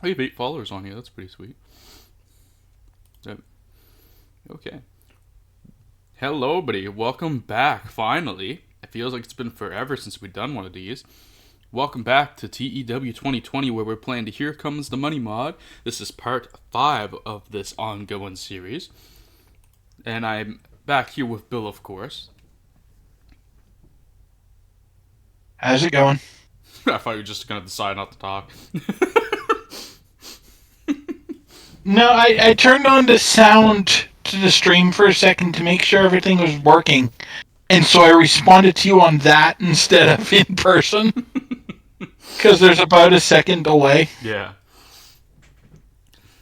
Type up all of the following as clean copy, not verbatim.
I have 8 followers on here. That's pretty sweet. Okay. Hello, buddy. Welcome back, finally. It feels like it's been forever since we've done one of these. Welcome back to TEW 2020, where we're playing the Here Comes the Money mod. This is part 5 of this ongoing series. And I'm back here with Bill, of course. How's it going? I thought you were just going to decide not to talk. No, I turned on the sound to the stream for a second to make sure everything was working. And so I responded to you on that instead of in person. Because there's about a second delay. Yeah.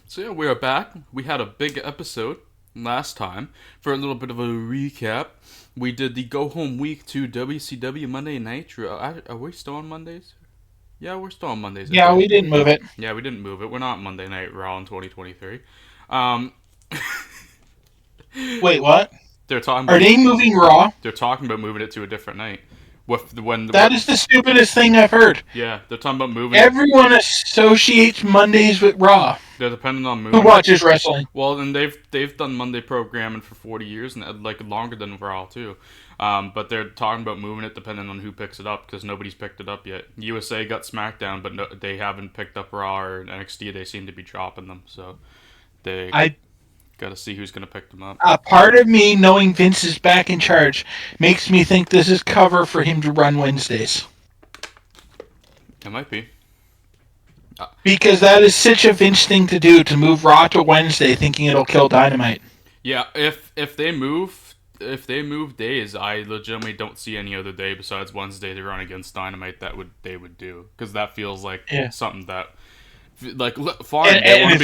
So yeah, we are back. We had a big episode last time. For a little bit of a recap, we did the Go Home Week 2 WCW Monday Nitro. Are we still on Mondays? Yeah, we're still on Mondays. Yeah, we didn't move it. Yeah, we didn't move it. We're not Monday Night Raw in 2023. Um, Wait, what? they're talking Are about they moving Raw? they're talking about moving it to a different night. That is the stupidest thing I've heard. Yeah, they're talking about moving it. Everyone associates Mondays with Raw. They're depending on Who moving. watches wrestling? Well, and they've done Monday programming for 40 years and like longer than Raw too. But they're talking about moving it depending on who picks it up because nobody's picked it up yet. USA got SmackDown, but no, they haven't picked up Raw or NXT. They seem to be dropping them, so they got to see who's gonna pick them up. A part of me, knowing Vince is back in charge, makes me think this is cover for him to run Wednesdays. It might be. Because that is such a Vince thing to do, to move Raw to Wednesday thinking it'll kill Dynamite. Yeah, if they move days, I legitimately don't see any other day besides Wednesday to run against Dynamite they would do because that feels like something that like fine. And if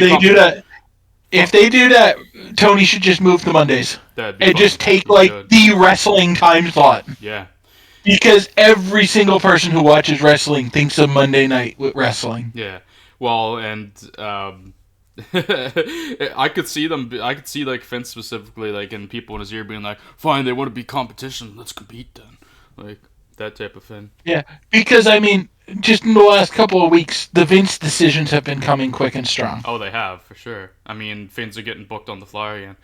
they do that, Tony should just move to Mondays and just take the wrestling time slot. Yeah. Because every single person who watches wrestling thinks of Monday night with wrestling. Yeah. Well, and I could see like Vince specifically, like, and people in his ear being like, "Fine, they want to be competition. Let's compete then." Like that type of thing. Yeah, because I mean, just in the last couple of weeks, the Vince decisions have been coming quick and strong. Oh, they have for sure. I mean, things are getting booked on the fly again.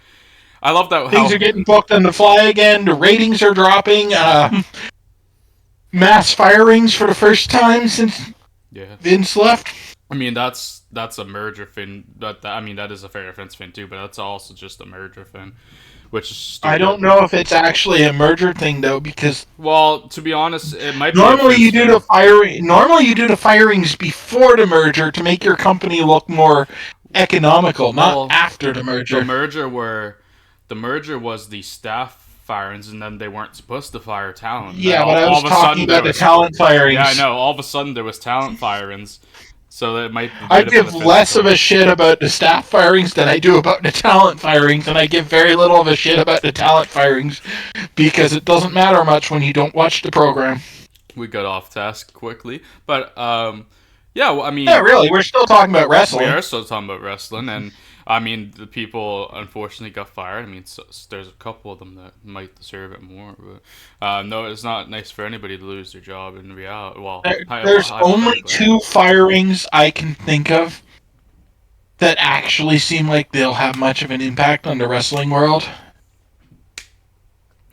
I love that. Things are getting booked on the fly again. The ratings are dropping. Mass firings for the first time since Vince left. I mean, that's a merger thing. I mean, that is a fair Vince thing too, but that's also just a merger thing, which is stupid. I don't know if it's actually a merger thing though, because to be honest, it might. Normally you do the firings before the merger to make your company look more economical, not after the merger. The merger was the staff firings, and then they weren't supposed to fire talent. Yeah, but I was talking about the talent firings. Yeah, I know. All of a sudden, there was talent firings. So that might. I give less of a shit about the staff firings than I do about the talent firings, and I give very little of a shit about the talent firings because it doesn't matter much when you don't watch the program. We got off task quickly, but yeah. Well, I mean, yeah, really, we're still talking about wrestling. We are still talking about wrestling, and I mean, the people unfortunately got fired. I mean, there's a couple of them that might deserve it more, but no, it's not nice for anybody to lose their job in reality. Well, there's only 2 firings I can think of that actually seem like they'll have much of an impact on the wrestling world.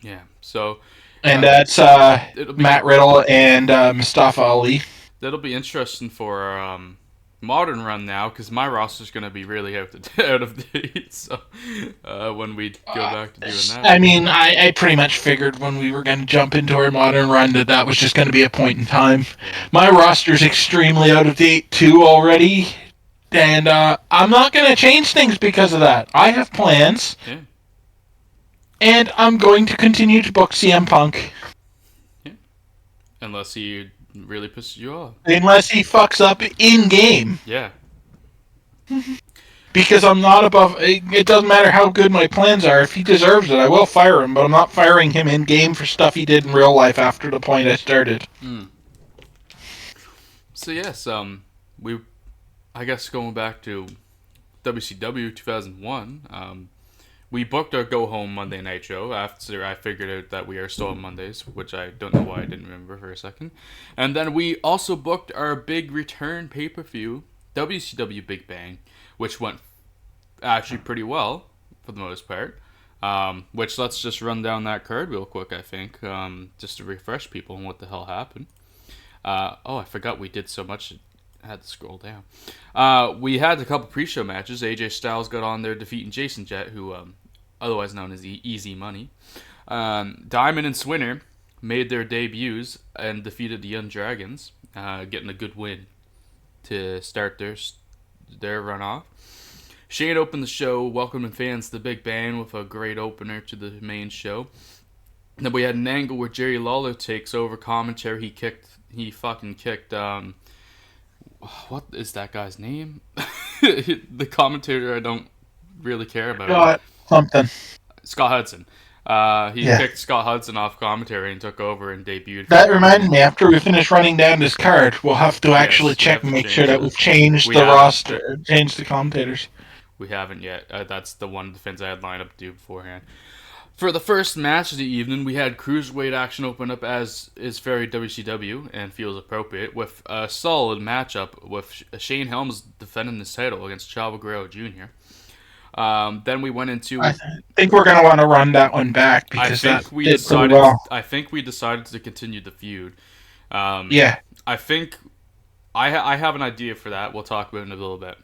Yeah, so. And that's Matt Riddle and Mustafa Ali. That'll be interesting for modern run now because my roster's going to be really out of date. So when we go back to doing that, I mean, I pretty much figured when we were going to jump into our modern run that was just going to be a point in time. My roster's extremely out of date too already, and I'm not going to change things because of that. I have plans, and I'm going to continue to book CM Punk. Yeah. Unless he really pisses you off. Unless he fucks up in game. Yeah. Because I'm not above. It doesn't matter how good my plans are. If he deserves it, I will fire him. But I'm not firing him in game for stuff he did in real life after the point I started. So yes, I guess going back to WCW 2001. We booked our Go Home Monday Night show after I figured out that we are still on Mondays, which I don't know why I didn't remember for a second. And then we also booked our big return pay-per-view WCW Big Bang, which went actually pretty well for the most part. Which let's just run down that card real quick, I think, just to refresh people on what the hell happened. I forgot we did so much. I had to scroll down. We had a couple pre-show matches. AJ Styles got on there defeating Jason Jett, who, otherwise known as Easy Money. Diamond and Swinner made their debuts and defeated the Young Dragons, getting a good win to start their run off. Shane opened the show, welcoming fans to the Big Bang with a great opener to the main show. Then we had an angle where Jerry Lawler takes over commentary. He fucking kicked, what is that guy's name? The commentator I don't really care about. Scott Hudson. He kicked Scott Hudson off commentary and took over and debuted. That reminded me, after we finish running down this card, we'll have to actually check and make sure that we've changed the roster, changed the commentators. We haven't yet. That's the one of the things I had lined up to do beforehand. For the first match of the evening, we had Cruiserweight action open up, as is very WCW and feels appropriate, with a solid matchup with Shane Helms defending his title against Chavo Guerrero Jr. Then we went into... I think we're going to want to run that one back, because I think we decided to continue the feud. Yeah. I think... I have an idea for that. We'll talk about it in a little bit.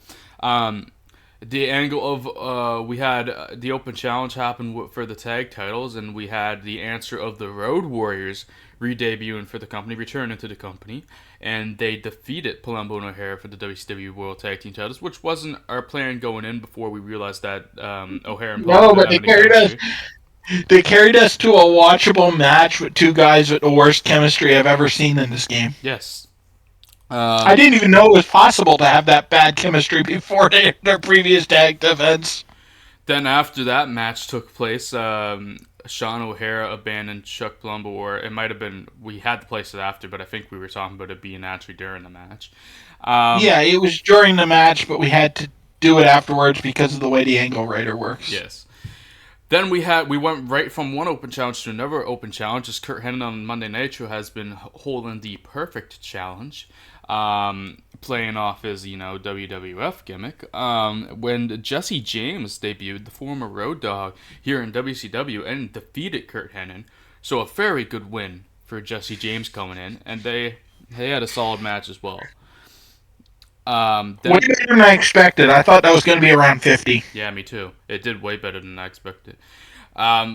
The angle of we had the open challenge happen for the tag titles, and we had the answer of the Road Warriors re-debuting for the company, returning to the company, and they defeated Palumbo and O'Hara for the WCW World Tag Team titles, which wasn't our plan going in before we realized that O'Hara and Palumbo... No, but they carried us to a watchable match with two guys with the worst chemistry I've ever seen in this game. Yes. I didn't even know it was possible to have that bad chemistry before their previous tag events. Then after that match took place, Sean O'Hara abandoned Chuck Palumbo, or it might have been, we had to place it after, but I think we were talking about it being actually during the match. Yeah, it was during the match, but we had to do it afterwards because of the way the angle writer works. Yes. Then we went right from one open challenge to another open challenge, as Kurt Hennig on Monday Nitro has been holding the perfect challenge. Playing off his, WWF gimmick. When Jesse James debuted, the former Road Dogg, here in WCW, and defeated Kurt Hennig. So a very good win for Jesse James coming in, and they had a solid match as well. Way better than I expected. I thought that was going to be around 50. Yeah, me too. It did way better than I expected.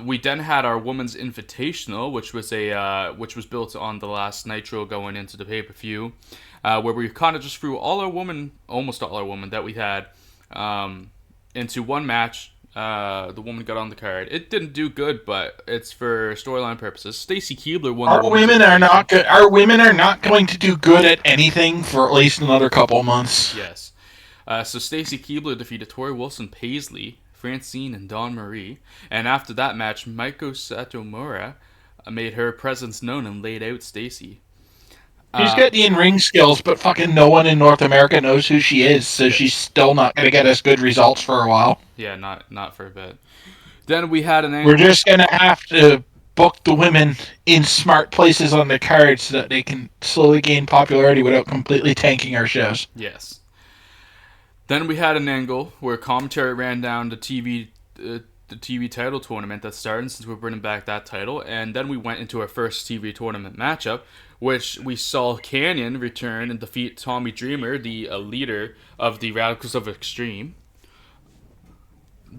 We then had our Women's Invitational, which was built on the last Nitro going into the pay-per-view, where we kind of just threw almost all our women that we had, into one match. The woman got on the card. It didn't do good, but it's for storyline purposes. Stacy Keibler won. Our women are not good. Our women are not going to do good at anything for at least another couple months. Yes. So Stacy Keibler defeated Tori Wilson Paisley, Francine, and Dawn Marie. And after that match, Maiko Satomura made her presence known and laid out Stacy. She's got the in-ring skills, but fucking no one in North America knows who she is, so she's still not going to get us good results for a while. Yeah, not for a bit. Then we had an angle... We're just going to have to book the women in smart places on the card so that they can slowly gain popularity without completely tanking our shows. Yes. Then we had an angle where commentary ran down the TV title tournament that started, since we're bringing back that title, and then we went into our first TV tournament matchup, which we saw Canyon return and defeat Tommy Dreamer, the leader of the Radicals of Extreme.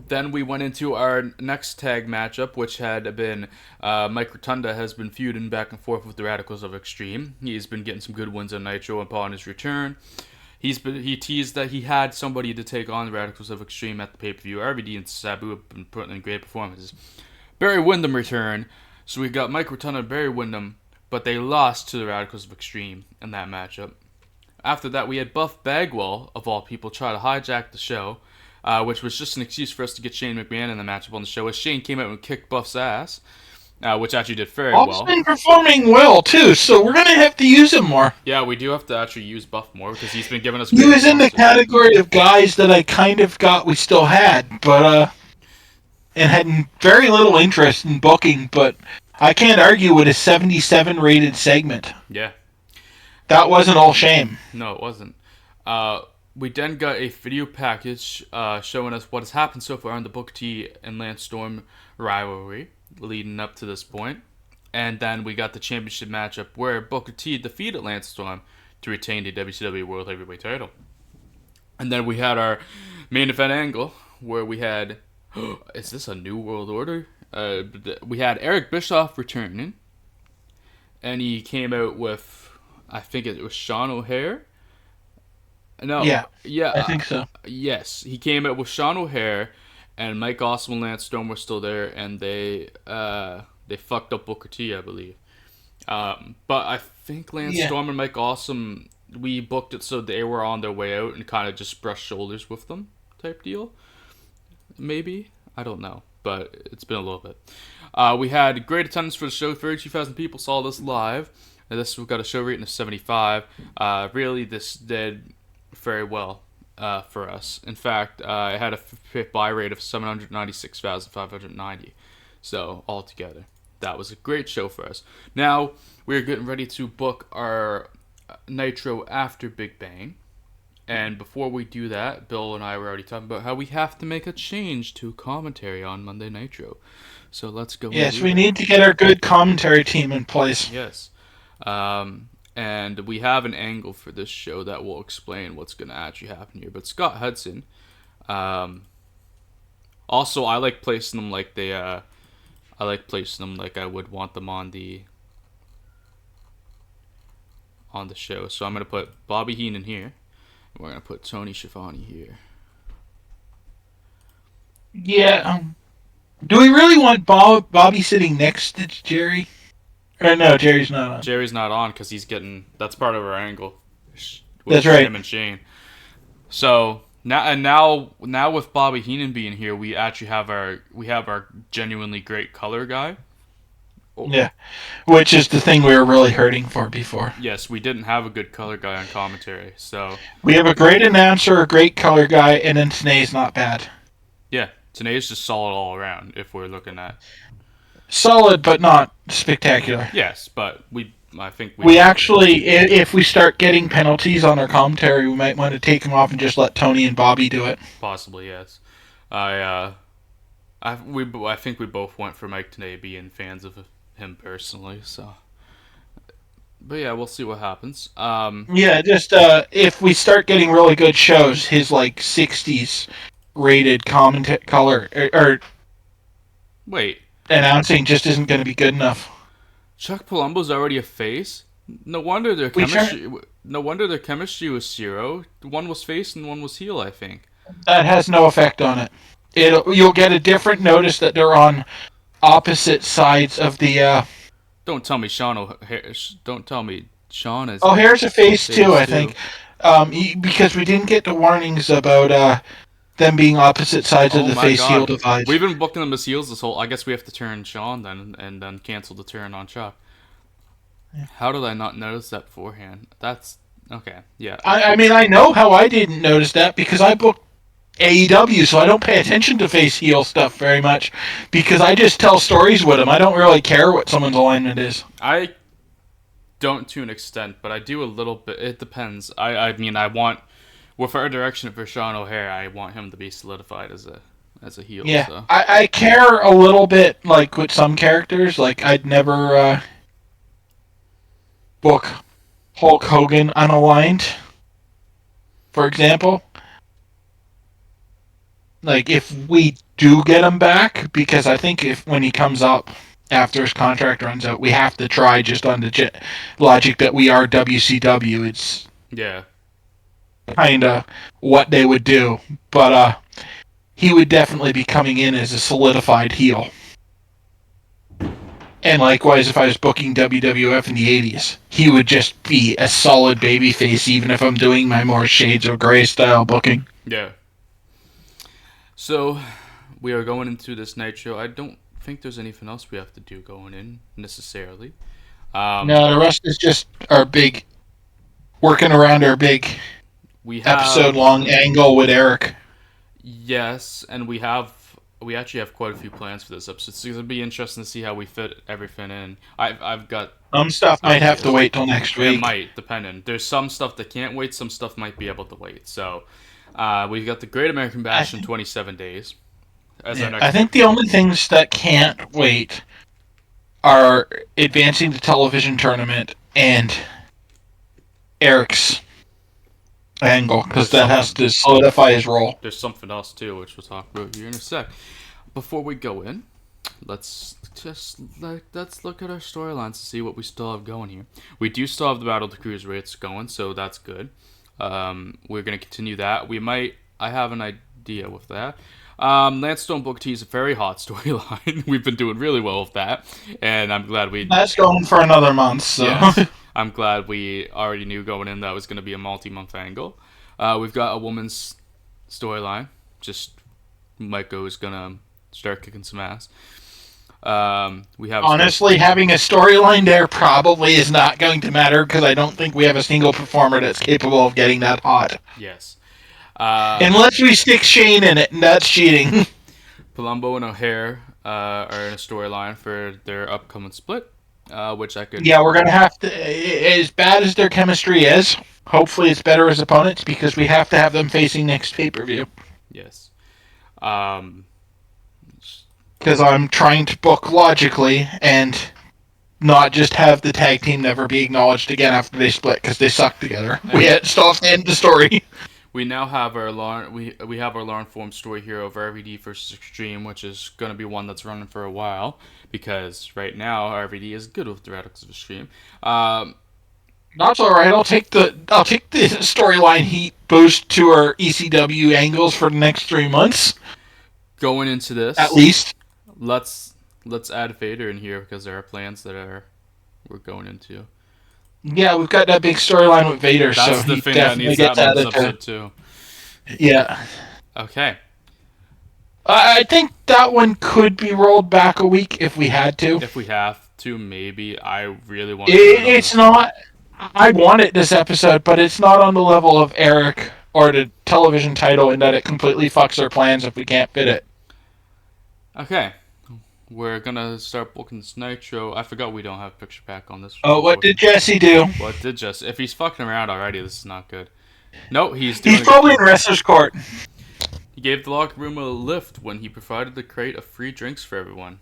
Then we went into our next tag matchup, which had been Mike Rotunda has been feuding back and forth with the Radicals of Extreme. He's been getting some good wins on Nitro upon his return. He teased that he had somebody to take on the Radicals of Extreme at the pay-per-view. RVD and Sabu have been putting in great performances. Barry Windham returned, so we got Mike Rotunda and Barry Windham, but they lost to the Radicals of Extreme in that matchup. After that, we had Buff Bagwell, of all people, try to hijack the show, which was just an excuse for us to get Shane McMahon in the matchup on the show, as Shane came out and kicked Buff's ass, which actually did very well. Buff's been performing well, too, so we're going to have to use him more. Yeah, we do have to actually use Buff more, because he's been giving us... He was in the category of guys that I kind of got we still had, but, and had very little interest in booking, but I can't argue with a 77 rated segment. Yeah. That wasn't all Shame. No, it wasn't. we then got a video package showing us what has happened so far in the Booker T and Lance Storm rivalry leading up to this point. And then we got the championship matchup where Booker T defeated Lance Storm to retain the WCW World Heavyweight title. And then we had our main event angle where we had... is this a New World Order? We had Eric Bischoff returning. And he came out with... I think it was Sean O'Hare. No. Yeah. I think so. Yes. He came out with Sean O'Hare, and Mike Awesome and Lance Storm were still there, and they fucked up Booker T, I believe. But I think Lance Storm and Mike Awesome, we booked it so they were on their way out and kind of just brushed shoulders with them type deal. Maybe. I don't know. But it's been a little bit. We had great attendance for the show. 32,000 people saw this live. And we've got a show rating of 75. Really, this did very well for us. In fact, it had a buy rate of 796,590. So, altogether, that was a great show for us. Now, we're getting ready to book our Nitro after Big Bang. And before we do that, Bill and I were already talking about how we have to make a change to commentary on Monday Nitro. So let's go. Yes, we need to get our good commentary team in place. Yes. And we have an angle for this show that will explain what's going to actually happen here. But Scott Hudson, also I like placing them like I would want them on the show. So I'm going to put Bobby Heenan here. And we're going to put Tony Schiavone here. Yeah. Do we really want Bobby sitting next to Jerry? Or no, Jerry's not on. Jerry's not on because he's getting... That's part of our angle. That's right. Him and Shane. So now with Bobby Heenan being here, we actually have our genuinely great color guy. Yeah, which is the thing we were really hurting for before. Yes, we didn't have a good color guy on commentary, so... We have a great announcer, a great color guy, and then Tanae's not bad. Yeah, Tanae's just solid all around, if we're looking at... Solid, but not spectacular. Yes, but I think we actually, if we start getting penalties on our commentary, we might want to take them off and just let Tony and Bobby do it. Possibly, yes. I think we both went for Mike Tenay being fans of him personally, so... But yeah, we'll see what happens. If we start getting really good shows, his 60s rated color or wait, announcing just isn't going to be good enough. Chuck Palumbo's already a face. No wonder their chemistry. No wonder their chemistry was 0. One was face and one was heel, I think. That has no effect on it. You'll get a different notice that they're on opposite sides of the. Don't tell me Don't tell me Sean is. O'Hare's a face too, I think. Because we didn't get the warnings about them being opposite sides of the face-heel divide. We've been booking them as heels this whole... I guess we have to turn Sean then, and then cancel the turn on Chuck. Yeah. How did I not notice that beforehand? That's... Okay, yeah. I mean, I know how I didn't notice that, because I booked AEW, so I don't pay attention to face-heel stuff very much, because I just tell stories with them. I don't really care what someone's alignment is. I don't to an extent, but I do a little bit. It depends. I mean, I want... With our direction for Sean O'Hare, I want him to be solidified as a heel. Yeah, so. I care a little bit, with some characters. I'd never book Hulk Hogan unaligned, for example. If we do get him back, because I think when he comes up after his contract runs out, we have to try just on the logic that we are WCW. It's... Yeah. Kind of what they would do, but he would definitely be coming in as a solidified heel. And likewise, if I was booking WWF in the 80s, he would just be a solid babyface, even if I'm doing my more Shades of Grey style booking. Yeah. So, we are going into this Nitro. I don't think there's anything else we have to do going in, necessarily. No, the rest is just our big... Working around our big... episode-long angle with Eric. Yes, and we have we actually have quite a few plans for this episode. So it's gonna be interesting to see how we fit everything in. I've got Some stuff some might have to ideas. wait till next It week. might, depending. There's some stuff that can't wait. Some stuff might be able to wait. So we've got the Great American Bash in 27 days. As our next I think the only things that can't wait are advancing the television tournament and Eric's angle, because that has to solidify his role. There's something else too, which we'll talk about here in a sec. Before we go in, let's look at our storylines to see what we still have going here. We do still have the Battle of the Cruiserweights going, so that's good. We're gonna continue that. I have an idea with that. Lance Stone Booker T is a very hot storyline. We've been doing really well with that, and I'm glad That's going for another month, so. Yes, I'm glad we already knew going in that was going to be a multi-month angle. We've got a woman's storyline. Just Maiko is going to start kicking some ass. We have honestly, having a storyline there probably is not going to matter, because I don't think we have a single performer that's capable of getting that hot. Yes. Unless we stick Shane in it, and that's cheating. Palumbo and O'Hare are in a storyline for their upcoming split, which I could... Yeah, we're going to have to... As bad as their chemistry is, hopefully it's better as opponents, because we have to have them facing next pay-per-view. Yes. Because I'm trying to book logically, and not just have the tag team never be acknowledged again after they split, because they suck together. We still have to end the story. We now have our we have our Lauren Form story here over RVD versus Extreme, which is going to be one that's running for a while, because right now RVD is good with the Radicals of Extreme. That's all right. I'll take the storyline heat boost to our ECW angles for the next 3 months. Going into this, at least, let's add Vader in here, because there are plans that we're going into. Yeah, we've got that big storyline with Vader, that's so the he thing that needs that month's episode too. Yeah. Okay. I think that one could be rolled back a week if we had to. If we have to, maybe. I really want. It's not. I want it this episode, but it's not on the level of Eric or the television title in that it completely fucks our plans if we can't fit it. Okay. We're gonna start booking this Nitro. I forgot we don't have picture pack on this. Oh, what did Jesse do? What did Jesse? If he's fucking around already, this is not good. No, he's probably in wrestler's court. He gave the locker room a lift when he provided the crate of free drinks for everyone.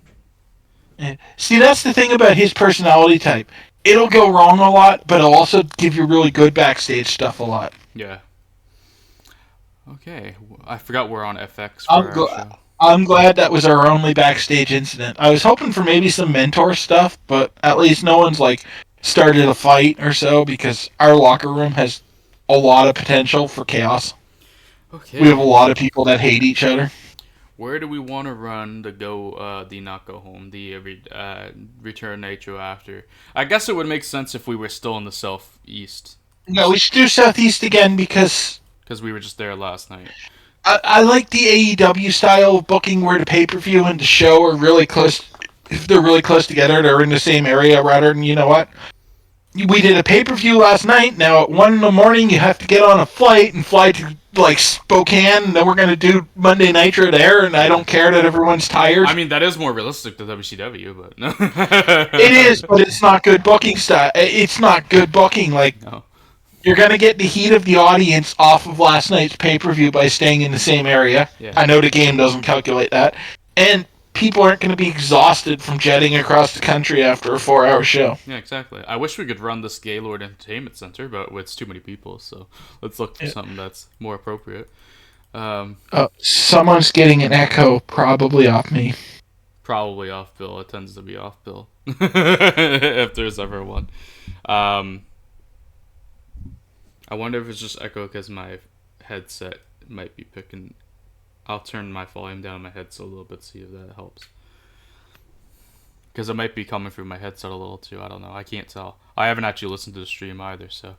See, that's the thing about his personality type. It'll go wrong a lot, but it'll also give you really good backstage stuff a lot. Yeah. Okay, I forgot we're on FX for our show. I'm glad that was our only backstage incident. I was hoping for maybe some mentor stuff, but at least no one's started a fight or so, because our locker room has a lot of potential for chaos. Okay. We have a lot of people that hate each other. Where do we want to run the not go home, the return Nitro after? I guess it would make sense if we were still in the southeast. No, we should do southeast again, because we were just there last night. I like the AEW style of booking, where the pay-per-view and the show are really close. If they're really close together, they're in the same area, rather than, you know what? We did a pay-per-view last night. Now at 1 a.m, you have to get on a flight and fly to Spokane, and then we're going to do Monday Nitro there, and I don't care that everyone's tired. I mean, that is more realistic than WCW, but no. It is, but it's not good booking style. It's not good booking. No. You're going to get the heat of the audience off of last night's pay-per-view by staying in the same area. Yeah. I know the game doesn't calculate that. And people aren't going to be exhausted from jetting across the country after a 4-hour show. Yeah, exactly. I wish we could run this Gaylord Entertainment Center, but it's too many people, so let's look for something that's more appropriate. Someone's getting an echo, probably off me. Probably off Bill. It tends to be off Bill. If there's ever one. I wonder if it's just echo because my headset might be picking. I'll turn my volume down on my headset a little bit, see if that helps. Because it might be coming through my headset a little too. I don't know. I can't tell. I haven't actually listened to the stream either, so.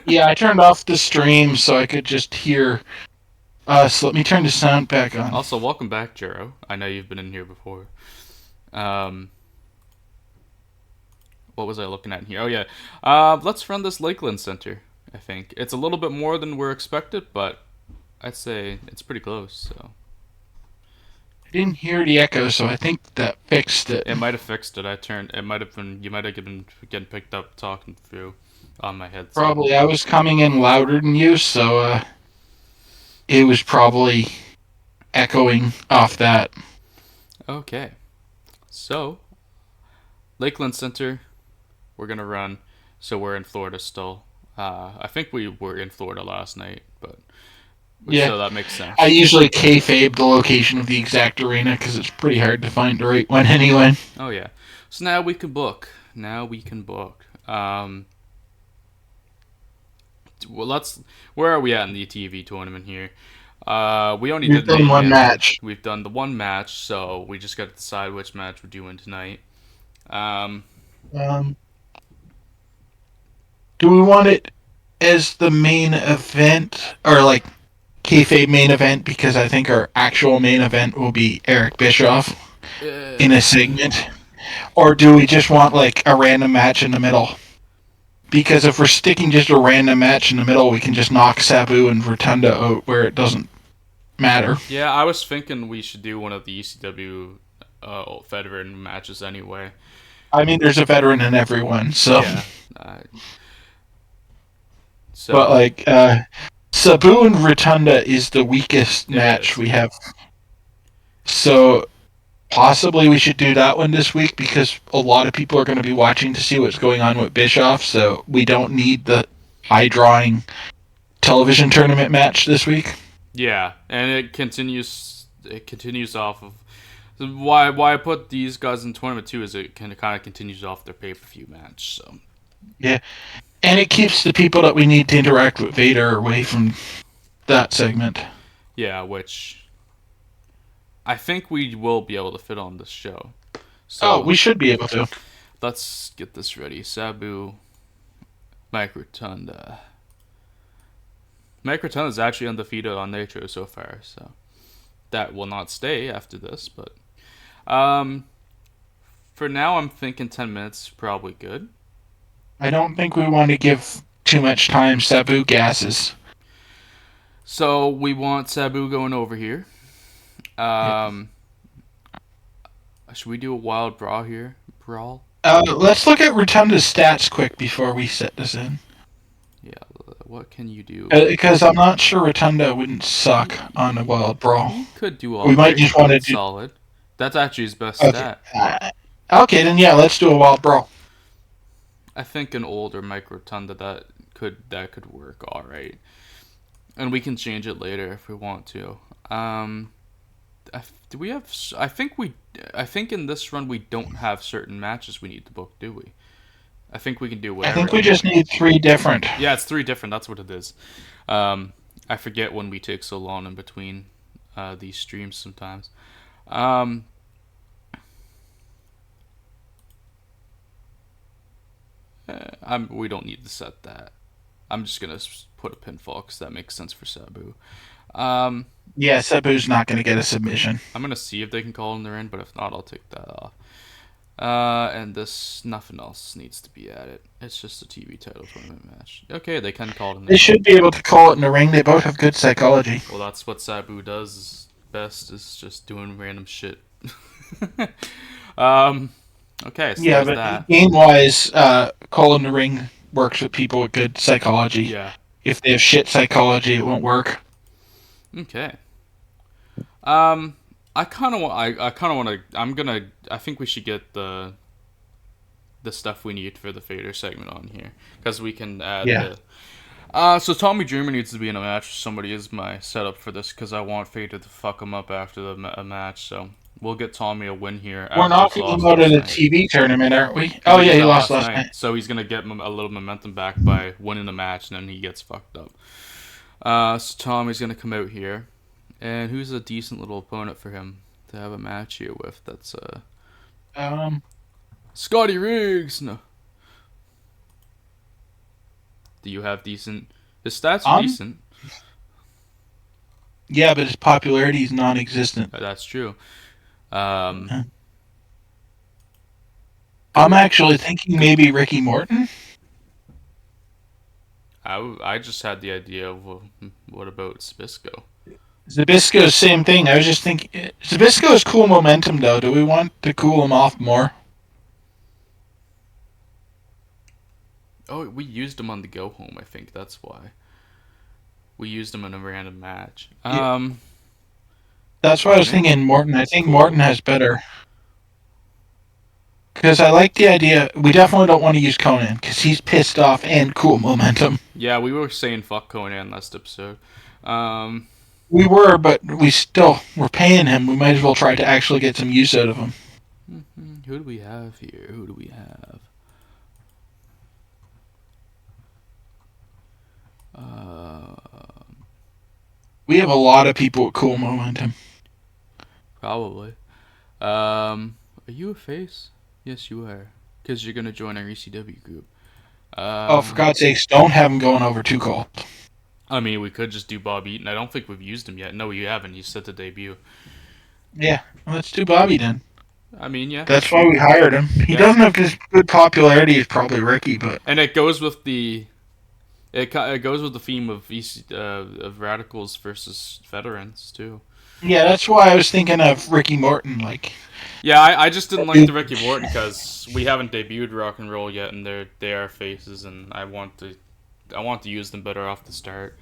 Yeah, I turned off the stream so I could just hear us. Let me turn the sound back on. Also, welcome back, Jero. I know you've been in here before. What was I looking at in here? Oh, yeah. Let's run this Lakeland Center, I think. It's a little bit more than we're expected, but I'd say it's pretty close, so. I didn't hear the echo, so I think that fixed it. It might have fixed it. It might have been. You might have been getting picked up talking through on my headset. Probably. I was coming in louder than you, so it was probably echoing off that. Okay. So, Lakeland Center, we're going to run. So we're in Florida still. I think we were in Florida last night, but Yeah. So that makes sense. I usually kayfabe the location of the exact arena because it's pretty hard to find the right one anyway. Oh, yeah. So now we can book. Well, where are we at in the TV tournament here? We only We've did done one match. We've done the one match, so we just got to decide which match we're doing tonight. Do we want it as the main event or like kayfabe main event? Because I think our actual main event will be Eric Bischoff in a segment. Or do we just want like a random match in the middle? Because if we're sticking just a random match in the middle, we can just knock Sabu and Rotunda out where it doesn't matter. Yeah, I was thinking we should do one of the ECW veteran matches anyway. I mean, there's a veteran in everyone, so. Yeah. But like, Sabu and Rotunda is the weakest match we have. So possibly we should do that one this week because a lot of people are going to be watching to see what's going on with Bischoff, so we don't need the high-drawing television tournament match this week. Yeah, and it continues off of why I put these guys in tournament too is it kind of continues off their pay-per-view match. So yeah, and it keeps the people that we need to interact with Vader away from that segment. Yeah, which I think we will be able to fit on this show. So we should be able to. Let's get this ready. Sabu, Mike Rotunda. Mike Rotunda is actually undefeated on Nitro so far, so that will not stay after this. But for now, I'm thinking 10 minutes is probably good. I don't think we want to give too much time. Sabu gasses. So we want Sabu going over here. Should we do a wild brawl here? Let's look at Rotunda's stats quick before we set this in. Yeah, what can you do? Because I'm not sure Rotunda wouldn't suck on a wild brawl. He could do all. We might just want to do solid. That's actually his best stat. Okay, then yeah, let's do a wild brawl. I think an older Mike Rotunda that could work all right, and we can change it later if we want to. Do we have? I think in this run we don't have certain matches we need to book, do we? I think we can do whatever. I think we just need 3 different. Yeah, it's 3 different. That's what it is. I forget when we take so long in between these streams sometimes. We don't need to set that. I'm just gonna put a pinfall because that makes sense for Sabu. Yeah, Sabu's not gonna get a submission. I'm gonna see if they can call in their end, but if not, I'll take that off. And nothing else needs to be added. It's just a TV title tournament match. Okay, they can call it in the ring. They should be able to call it in the ring. They both have good psychology. Well, that's what Sabu does best, is just doing random shit. Okay, so yeah, but that. Game-wise, call in the ring works with people with good psychology. Yeah. If they have shit psychology, it won't work. Okay. I think we should get the stuff we need for the Vader segment on here because we can add so Tommy Dreamer needs to be in a match. Somebody is my setup for this because I want Vader to fuck him up after a match. So we'll get Tommy a win here. We're not going to go to the TV tournament, aren't we? Oh yeah, he lost last night. So he's gonna get a little momentum back by winning the match, and then he gets fucked up. So Tommy's gonna come out here. And who's a decent little opponent for him to have a match here with? That's Scotty Riggs. No. Do you have decent? His stats are decent. Yeah, but his popularity is non-existent. That's true. I'm actually thinking maybe Ricky Morton. I just had the idea of what about Spisco? Zabisco's same thing. I was just thinking, Zabisco's cool momentum though. Do we want to cool him off more? Oh, we used him on the go home. I think that's why we used him in a random match. That's why I was thinking Morton. I think Morton has better. Because I like the idea. We definitely don't want to use Conan because he's pissed off and cool momentum. Yeah, we were saying fuck Conan last episode. We were, but we're paying him. We might as well try to actually get some use out of him. Who do we have here? Who do we have? We have a lot of people with cool momentum. Probably. Are you a face? Yes, you are. Because you're gonna join our ECW group. For God's sakes, don't have him going over too cold. I mean, we could just do Bob Eaton. I don't think we've used him yet. No, you haven't. He's set to debut. Yeah, let's do Bobby then. I mean, yeah. That's why we hired him. He doesn't have as good popularity as probably Ricky, but and it goes with the it goes with the theme of radicals versus veterans too. Yeah, that's why I was thinking of Ricky Morton. Yeah, I just didn't like the Ricky Morton because we haven't debuted Rock and Roll yet, and they are faces, and I want to use them better off the start.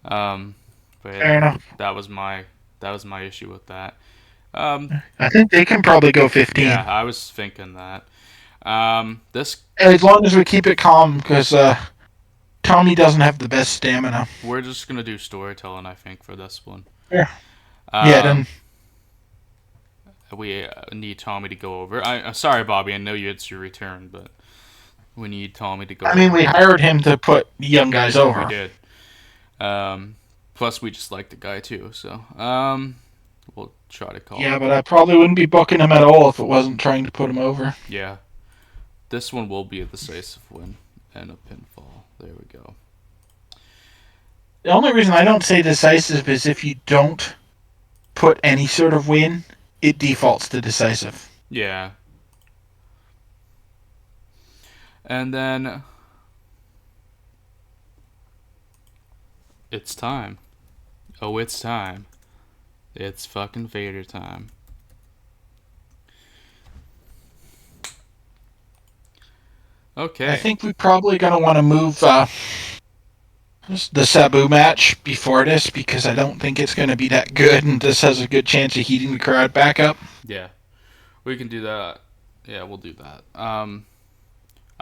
But fair enough. That was my issue with that. I think they can probably go 15. Yeah, I was thinking that. This as long as we keep it calm, because Tommy doesn't have the best stamina. We're just gonna do storytelling, I think, for this one. Yeah. Then we need Tommy to go over. I'm sorry, Bobby. I know it's your return, but we need Tommy to go. I mean, we hired him to put young guys over. We did. Plus, we just like the guy too, so we'll try to call. Yeah, but I probably wouldn't be booking him at all if it wasn't trying to put him over. Yeah, this one will be a decisive win and a pinfall. There we go. The only reason I don't say decisive is if you don't put any sort of win, it defaults to decisive. Yeah. And then it's time. Oh, it's time. It's fucking Vader time. Okay. I think we're probably going to want to move the Sabu match before this because I don't think it's going to be that good, and this has a good chance of heating the crowd back up. Yeah. We can do that. Yeah, we'll do that.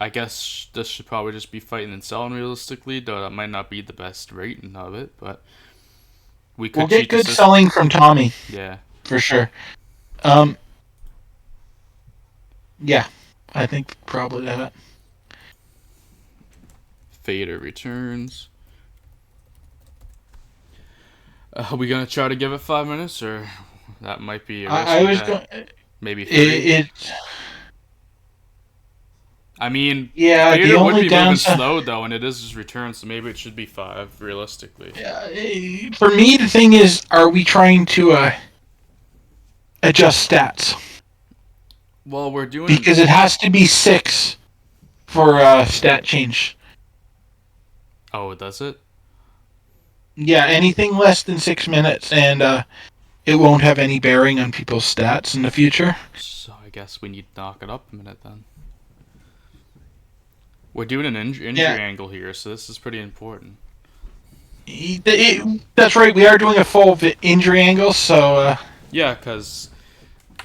I guess this should probably just be fighting and selling realistically, though that might not be the best rating of it, but we'll get good selling from Tommy. Yeah. For sure. Yeah, I think probably that. Vader returns. Are we gonna try to give it 5 minutes, or that might be? I was going. Maybe 3. I mean, yeah, Vader the only would be moving downside slow though, and it is his return, so maybe it should be 5 realistically. Yeah, for me, the thing is, are we trying to adjust stats? Well, we're doing because it has to be 6 for stat change. Oh, does it? Yeah, anything less than 6 minutes, and it won't have any bearing on people's stats in the future. So I guess we need to knock it up a minute then. We're doing an injury angle here, so this is pretty important. That's right, we are doing a full injury angle, so... yeah, because...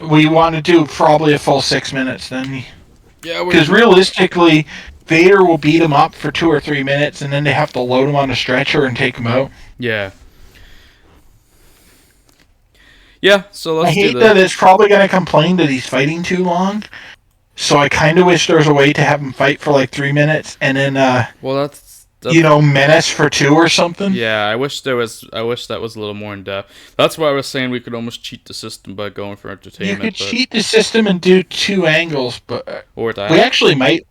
we want to do probably a full 6 minutes then. Yeah, because realistically, Vader will beat him up for 2 or 3 minutes, and then they have to load him on a stretcher and take him out. Yeah. Yeah, so let's do this. I hate that it's probably going to complain that he's fighting too long. So I kind of wish there was a way to have him fight for like 3 minutes and then, well, that's menace for 2 or something. Yeah, I wish that was a little more in depth. That's why I was saying we could almost cheat the system by going for entertainment. You could cheat the system and do 2 angles, but or that. We actually might.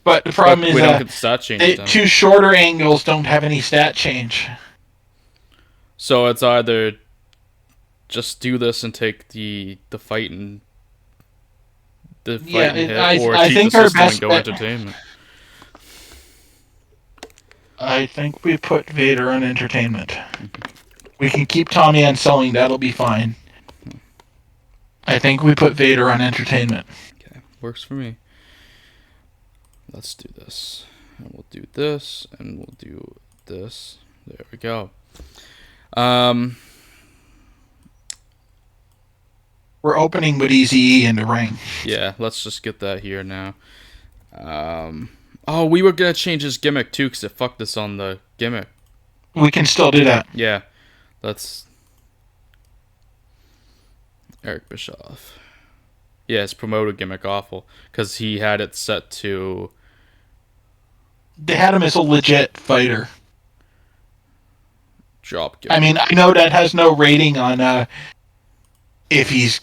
But the problem is we don't get the stat change. 2 shorter angles don't have any stat change. So it's either just do this and take the fight and or cheat the system and go entertainment. I think we put Vader on entertainment. We can keep Tommy on selling. That'll be fine. I think we put Vader on entertainment. Okay, works for me. Let's do this. And we'll do this, and we'll do this. There we go. We're opening with Eazy-E in the ring. Yeah, let's just get that here now. Oh, we were going to change his gimmick, too, because it fucked us on the gimmick. We can still do that. Yeah, let's... Eric Bischoff. Yeah, his promoter gimmick awful, because he had it set to... They had him as a legit fighter. Drop gimmick. I mean, I know that has no rating on if he's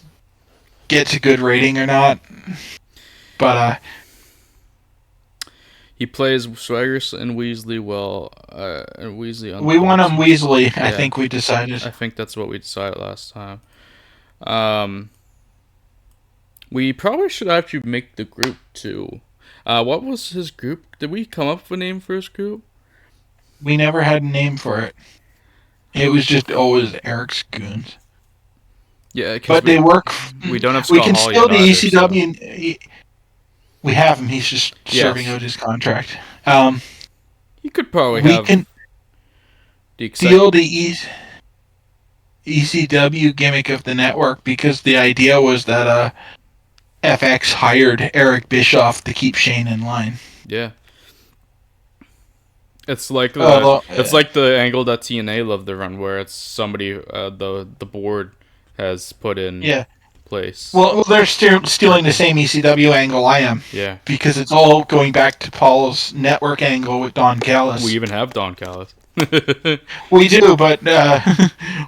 gets a good rating or not, but he plays Swagger and Weasley well, and Weasley on. We want him Weasley. Yeah. I think we decided. I think that's what we decided last time. We probably should actually make the group too. What was his group? Did we come up with a name for his group? We never had a name for it. It was just always Eric's Goons. Yeah, but they work. We don't have Scott We can Hall still yet do either, ECW. We have him. He's just serving out his contract. You could probably we have. Can the steal the ECW gimmick of the network because the idea was that FX hired Eric Bischoff to keep Shane in line. Yeah. It's like the angle that TNA loved to run, where it's somebody the board has put in place. Well, they're stealing the same ECW angle I am. Yeah. Because it's all going back to Paul's network angle with Don Callis. We even have Don Callis. We do, but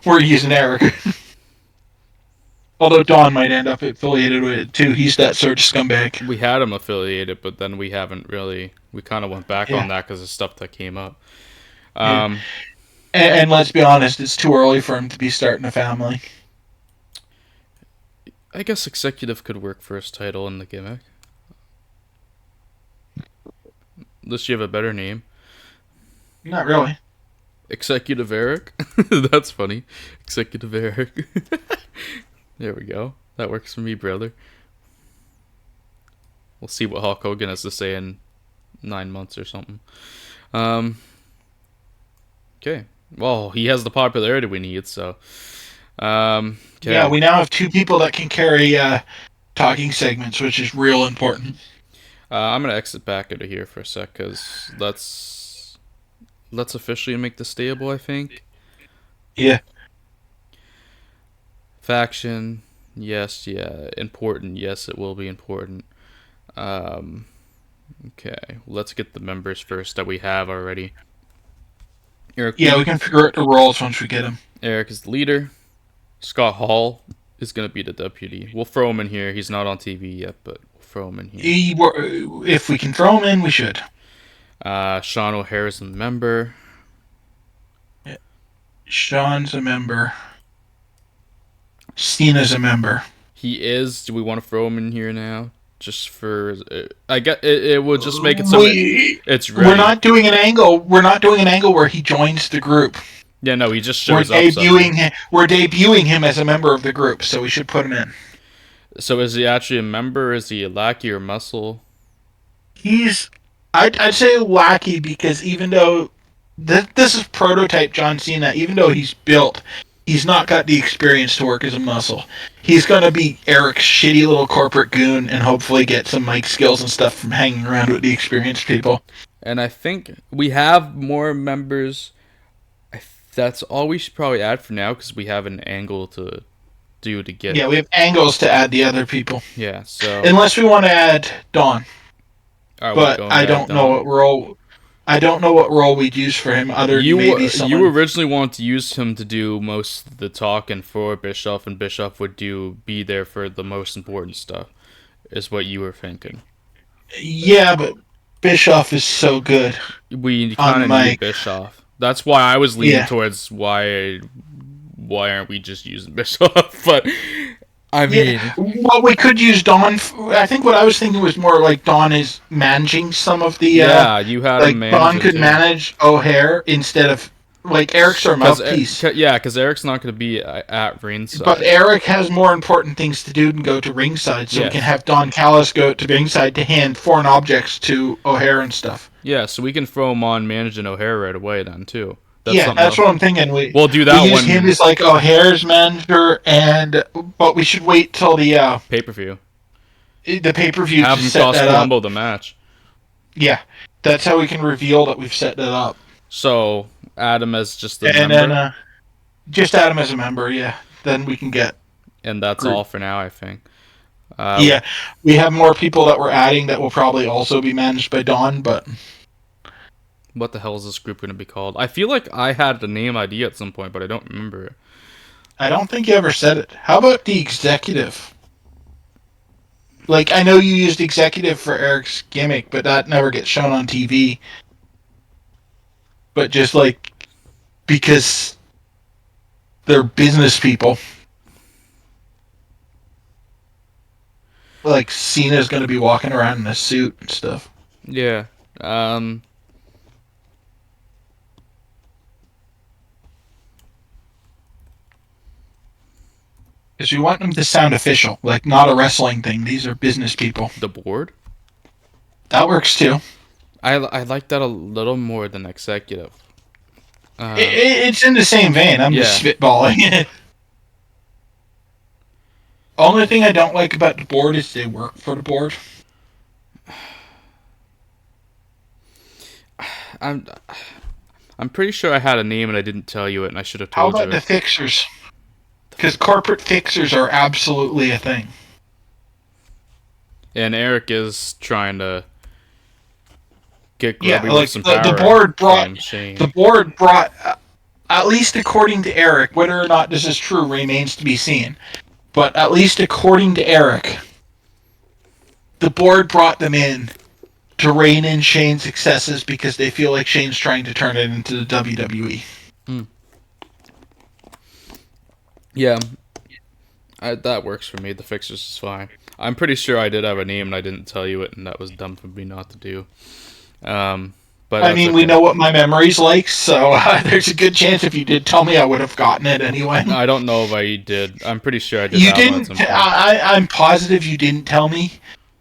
we're using Eric. Although Don might end up affiliated with it too. He's that sort of scumbag. We had him affiliated, but then we haven't really. We kind of went back on that because of stuff that came up. And let's be honest, it's too early for him to be starting a family. I guess executive could work for his title in the gimmick. Unless you have a better name. Not really. Executive Eric? That's funny. Executive Eric. There we go. That works for me, brother. We'll see what Hulk Hogan has to say in 9 months or something. Okay. Well, he has the popularity we need, so... Okay. Yeah, we now have 2 people that can carry talking segments, which is real important. I'm going to exit back out of here for a sec, because let's officially make this stable, I think. Yeah. Faction, yes, yeah. Important, yes, it will be important. Okay, let's get the members first that we have already. Eric, we can figure out the roles once we get them. Eric is the leader. Scott Hall is going to be the deputy. We'll throw him in here. He's not on TV yet, but we'll throw him in here. If we can throw him in, we should. Sean O'Hara's a member. Yeah. Sean's a member. Cena's a member. He is. Do we want to throw him in here now? Just for... I get it would just make it so it's ready. We're not doing an angle. We're not doing an angle where he joins the group. Yeah, no, he just shows up. We're debuting him as a member of the group, so we should put him in. So is he actually a member? Is he a lackey or muscle? I'd say lackey, because even though this is prototype John Cena, even though he's built, he's not got the experience to work as a muscle. He's going to be Eric's shitty little corporate goon and hopefully get some mic skills and stuff from hanging around with the experienced people. And I think we have more members. That's all we should probably add for now, because we have an angle to do to get... Yeah, we have angles to add the other people. Yeah, so... Unless we want to add Dawn. But I don't know what role... I don't know what role we'd use for him other than maybe someone... You originally wanted to use him to do most of the talking for Bischoff, and Bischoff would be there for the most important stuff, is what you were thinking. Yeah, but Bischoff is so good. We kind of need Bischoff. That's why I was leaning towards why aren't we just using Bischoff? But I mean, well, we could use Dawn. I think what I was thinking was more like Dawn is managing some of the. You had like Dawn could manage O'Hare instead of like Eric's our mouthpiece. Because Eric's not going to be at ringside. But Eric has more important things to do than go to ringside, so we can have Don Callis go to ringside to hand foreign objects to O'Hare and stuff. Yeah, so we can throw him on managing O'Hare right away then too. That's what I'm thinking. We'll do that. We use him as like O'Hare's manager, but we should wait till the pay-per-view. The pay-per-view have him cross Colombo the match. Yeah, that's how we can reveal that we've set that up. So Adam as just the member, and then just Adam as a member. Yeah, then we can get. And that's all for now, I think. We have more people that we're adding that will probably also be managed by Don, but. What the hell is this group going to be called? I feel like I had the name idea at some point, but I don't remember it. I don't think you ever said it. How about the executive? Like, I know you used executive for Eric's gimmick, but that never gets shown on TV. But just like, because they're business people. Like, Cena's going to be walking around in a suit and stuff. Yeah. Because we want them to sound official, like not a wrestling thing. These are business people. The board? That works too. I like that a little more than executive. It's in the same vein. I'm just spitballing. Only thing I don't like about the board is they work for the board. I'm pretty sure I had a name and I didn't tell you it, and I should have told you. How about the Fixers? Because corporate fixers are absolutely a thing. And Eric is trying to get grubby with some power. The board brought, at least according to Eric, whether or not this is true remains to be seen. But at least according to Eric, the board brought them in to rein in Shane's successes because they feel like Shane's trying to turn it into the WWE. Yeah, that works for me. The Fixers is fine. I'm pretty sure I did have a name and I didn't tell you it, and that was dumb for me not to do. But I mean, we know what my memory's like, so there's a good chance if you did tell me, I would have gotten it anyway. I don't know if I did. I'm pretty sure I did. You didn't. I'm positive you didn't tell me,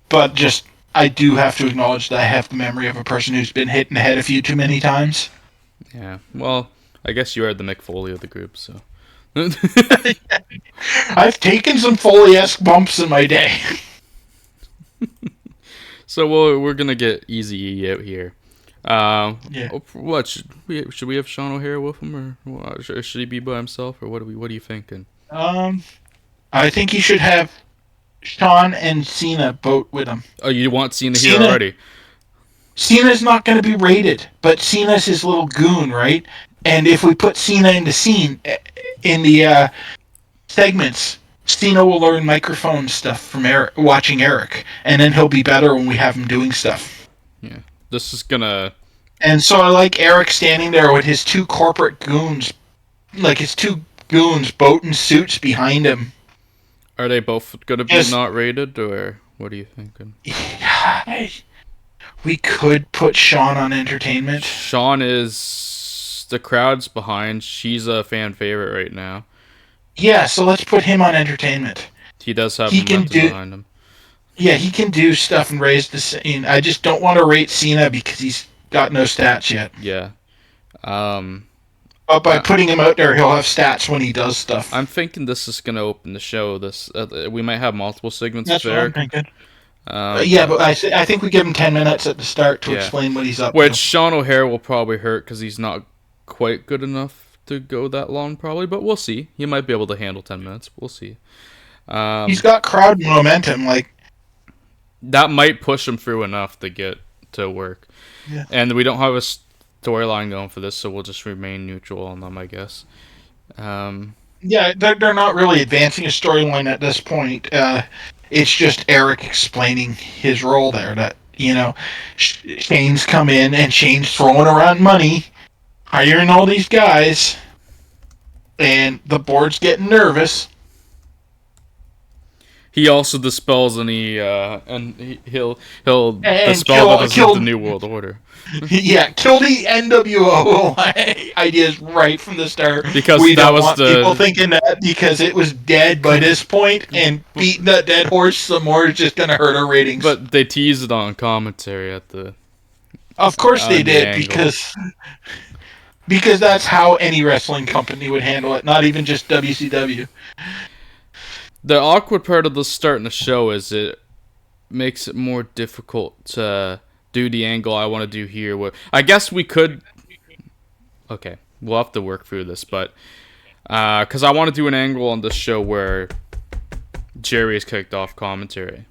but just I do have to acknowledge that I have the memory of a person who's been hit in the head a few too many times. Yeah. Well, I guess you are the Mick Foley of the group, so. I've taken some Foley-esque bumps in my day. So we're gonna get Easy out here. What should we have Sean O'Hare with him, or should he be by himself, or what are you thinking? I think he should have Sean and Cena both with him. Oh, you want Cena here already? Cena's not going to be rated, but Cena's his little goon, right? And if we put Cena in the segments, Cena will learn microphone stuff from watching Eric, and then he'll be better when we have him doing stuff. Yeah, this is gonna. And so I like Eric standing there with his two corporate goons, like his two goons, boat in suits behind him. Are they both gonna be not rated, or what are you thinking? Yeah, we could put Sean on entertainment. Sean is the crowd's behind. She's a fan favorite right now. Yeah, so let's put him on entertainment. He does have momentum behind him. Yeah, he can do stuff and raise the scene. I just don't want to rate Cena because he's got no stats yet. Yeah. But by putting him out there, he'll have stats when he does stuff. I'm thinking this is going to open the show. We might have multiple segments. That's what I'm thinking. But I think we give him 10 minutes at the start to explain what he's up to. Which Sean O'Hare will probably hurt because he's not quite good enough to go that long, probably. But we'll see. He might be able to handle 10 minutes. We'll see. He's got crowd momentum. That might push him through enough to get to work. Yeah. And we don't have a storyline going for this, so we'll just remain neutral on them, I guess. Yeah, they're not really advancing a storyline at this point. It's just Eric explaining his role there. That, Shane's come in and Shane's throwing around money, hiring all these guys, and the board's getting nervous. He also dispels any, he'll And dispel others of the New World Order. Yeah, kill the NWO ideas right from the start. Because we that don't was want the people thinking that because it was dead by this point, and beating that dead horse some more is just going to hurt our ratings. But they teased it on commentary at the. Of course they did, angle. because that's how any wrestling company would handle it, not even just WCW. The awkward part of the starting the show is it makes it more difficult to do the angle I want to do here. I guess we could. Okay, we'll have to work through this, but because I want to do an angle on this show where Jerry is kicked off commentary.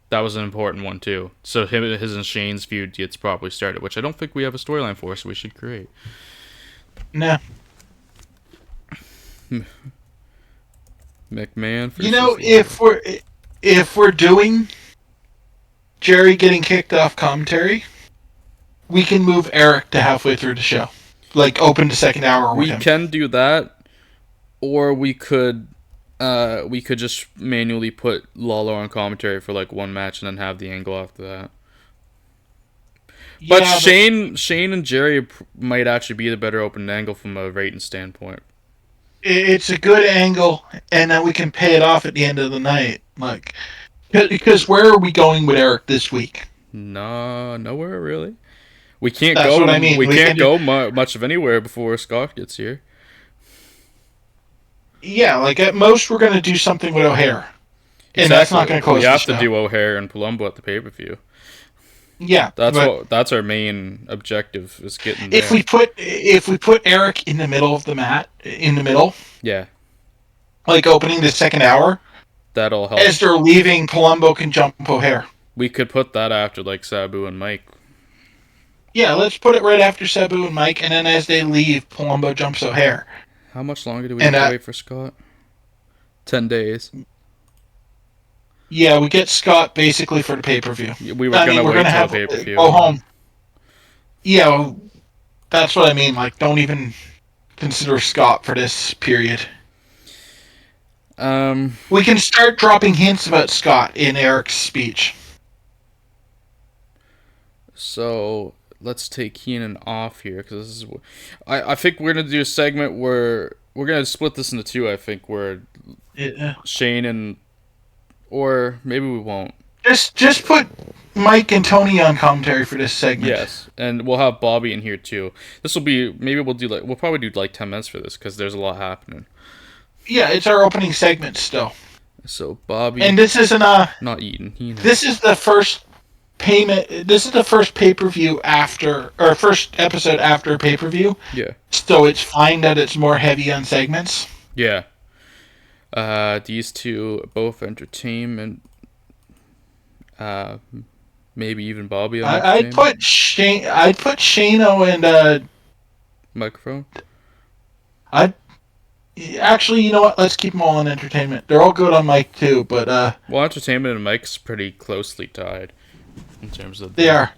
That was an important one too. So his and Shane's feud gets properly started, which I don't think we have a storyline for, so we should create. No. McMahon. If we're doing Jerry getting kicked off commentary, we can move Eric to halfway through the show, like open the second hour. We can do that, or we could just manually put Lawler on commentary for like one match and then have the angle after that. But Shane and Jerry might actually be the better open angle from a rating standpoint. It's a good angle, and then we can pay it off at the end of the night. Like, because where are we going with Eric this week? No, nowhere really. We can't That's go. What I mean. We can't go much of anywhere before Scott gets here. Yeah, like at most we're going to do something with O'Hare, and that's not going to close. We have to do O'Hare and Palumbo at the pay-per-view. Yeah, that's our main objective is getting there. If we put Eric in the middle of the mat, yeah, like opening the second hour, that'll help. As they're leaving, Palumbo can jump O'Hare. We could put that after like Sabu and Mike. Yeah, let's put it right after Sabu and Mike, and then as they leave, Palumbo jumps O'Hare. How much longer do we have to wait for Scott? 10 days. Yeah, we get Scott basically for the pay-per-view. We were going to wait till the pay-per-view. Go home. Yeah, that's what I mean. Like, don't even consider Scott for this period. We can start dropping hints about Scott in Eric's speech. So let's take Heenan off here because this is. I think we're gonna do a segment where we're gonna split this into two. I think where Shane and. Or maybe we won't. Just put Mike and Tony on commentary for this segment. Yes, and we'll have Bobby in here too. This will be we'll probably do like 10 minutes for this because there's a lot happening. Yeah, it's our opening segment still. So Bobby, and this isn't not Eaton. This is the first payment. This is the first pay-per-view first episode after pay-per-view. Yeah. So it's fine that it's more heavy on segments. Yeah. These two both entertainment. Maybe even Bobby. I'd put Shano and microphone. Actually, you know what? Let's keep them all on entertainment. They're all good on mic too, but well, entertainment and mic's pretty closely tied in terms of. They are.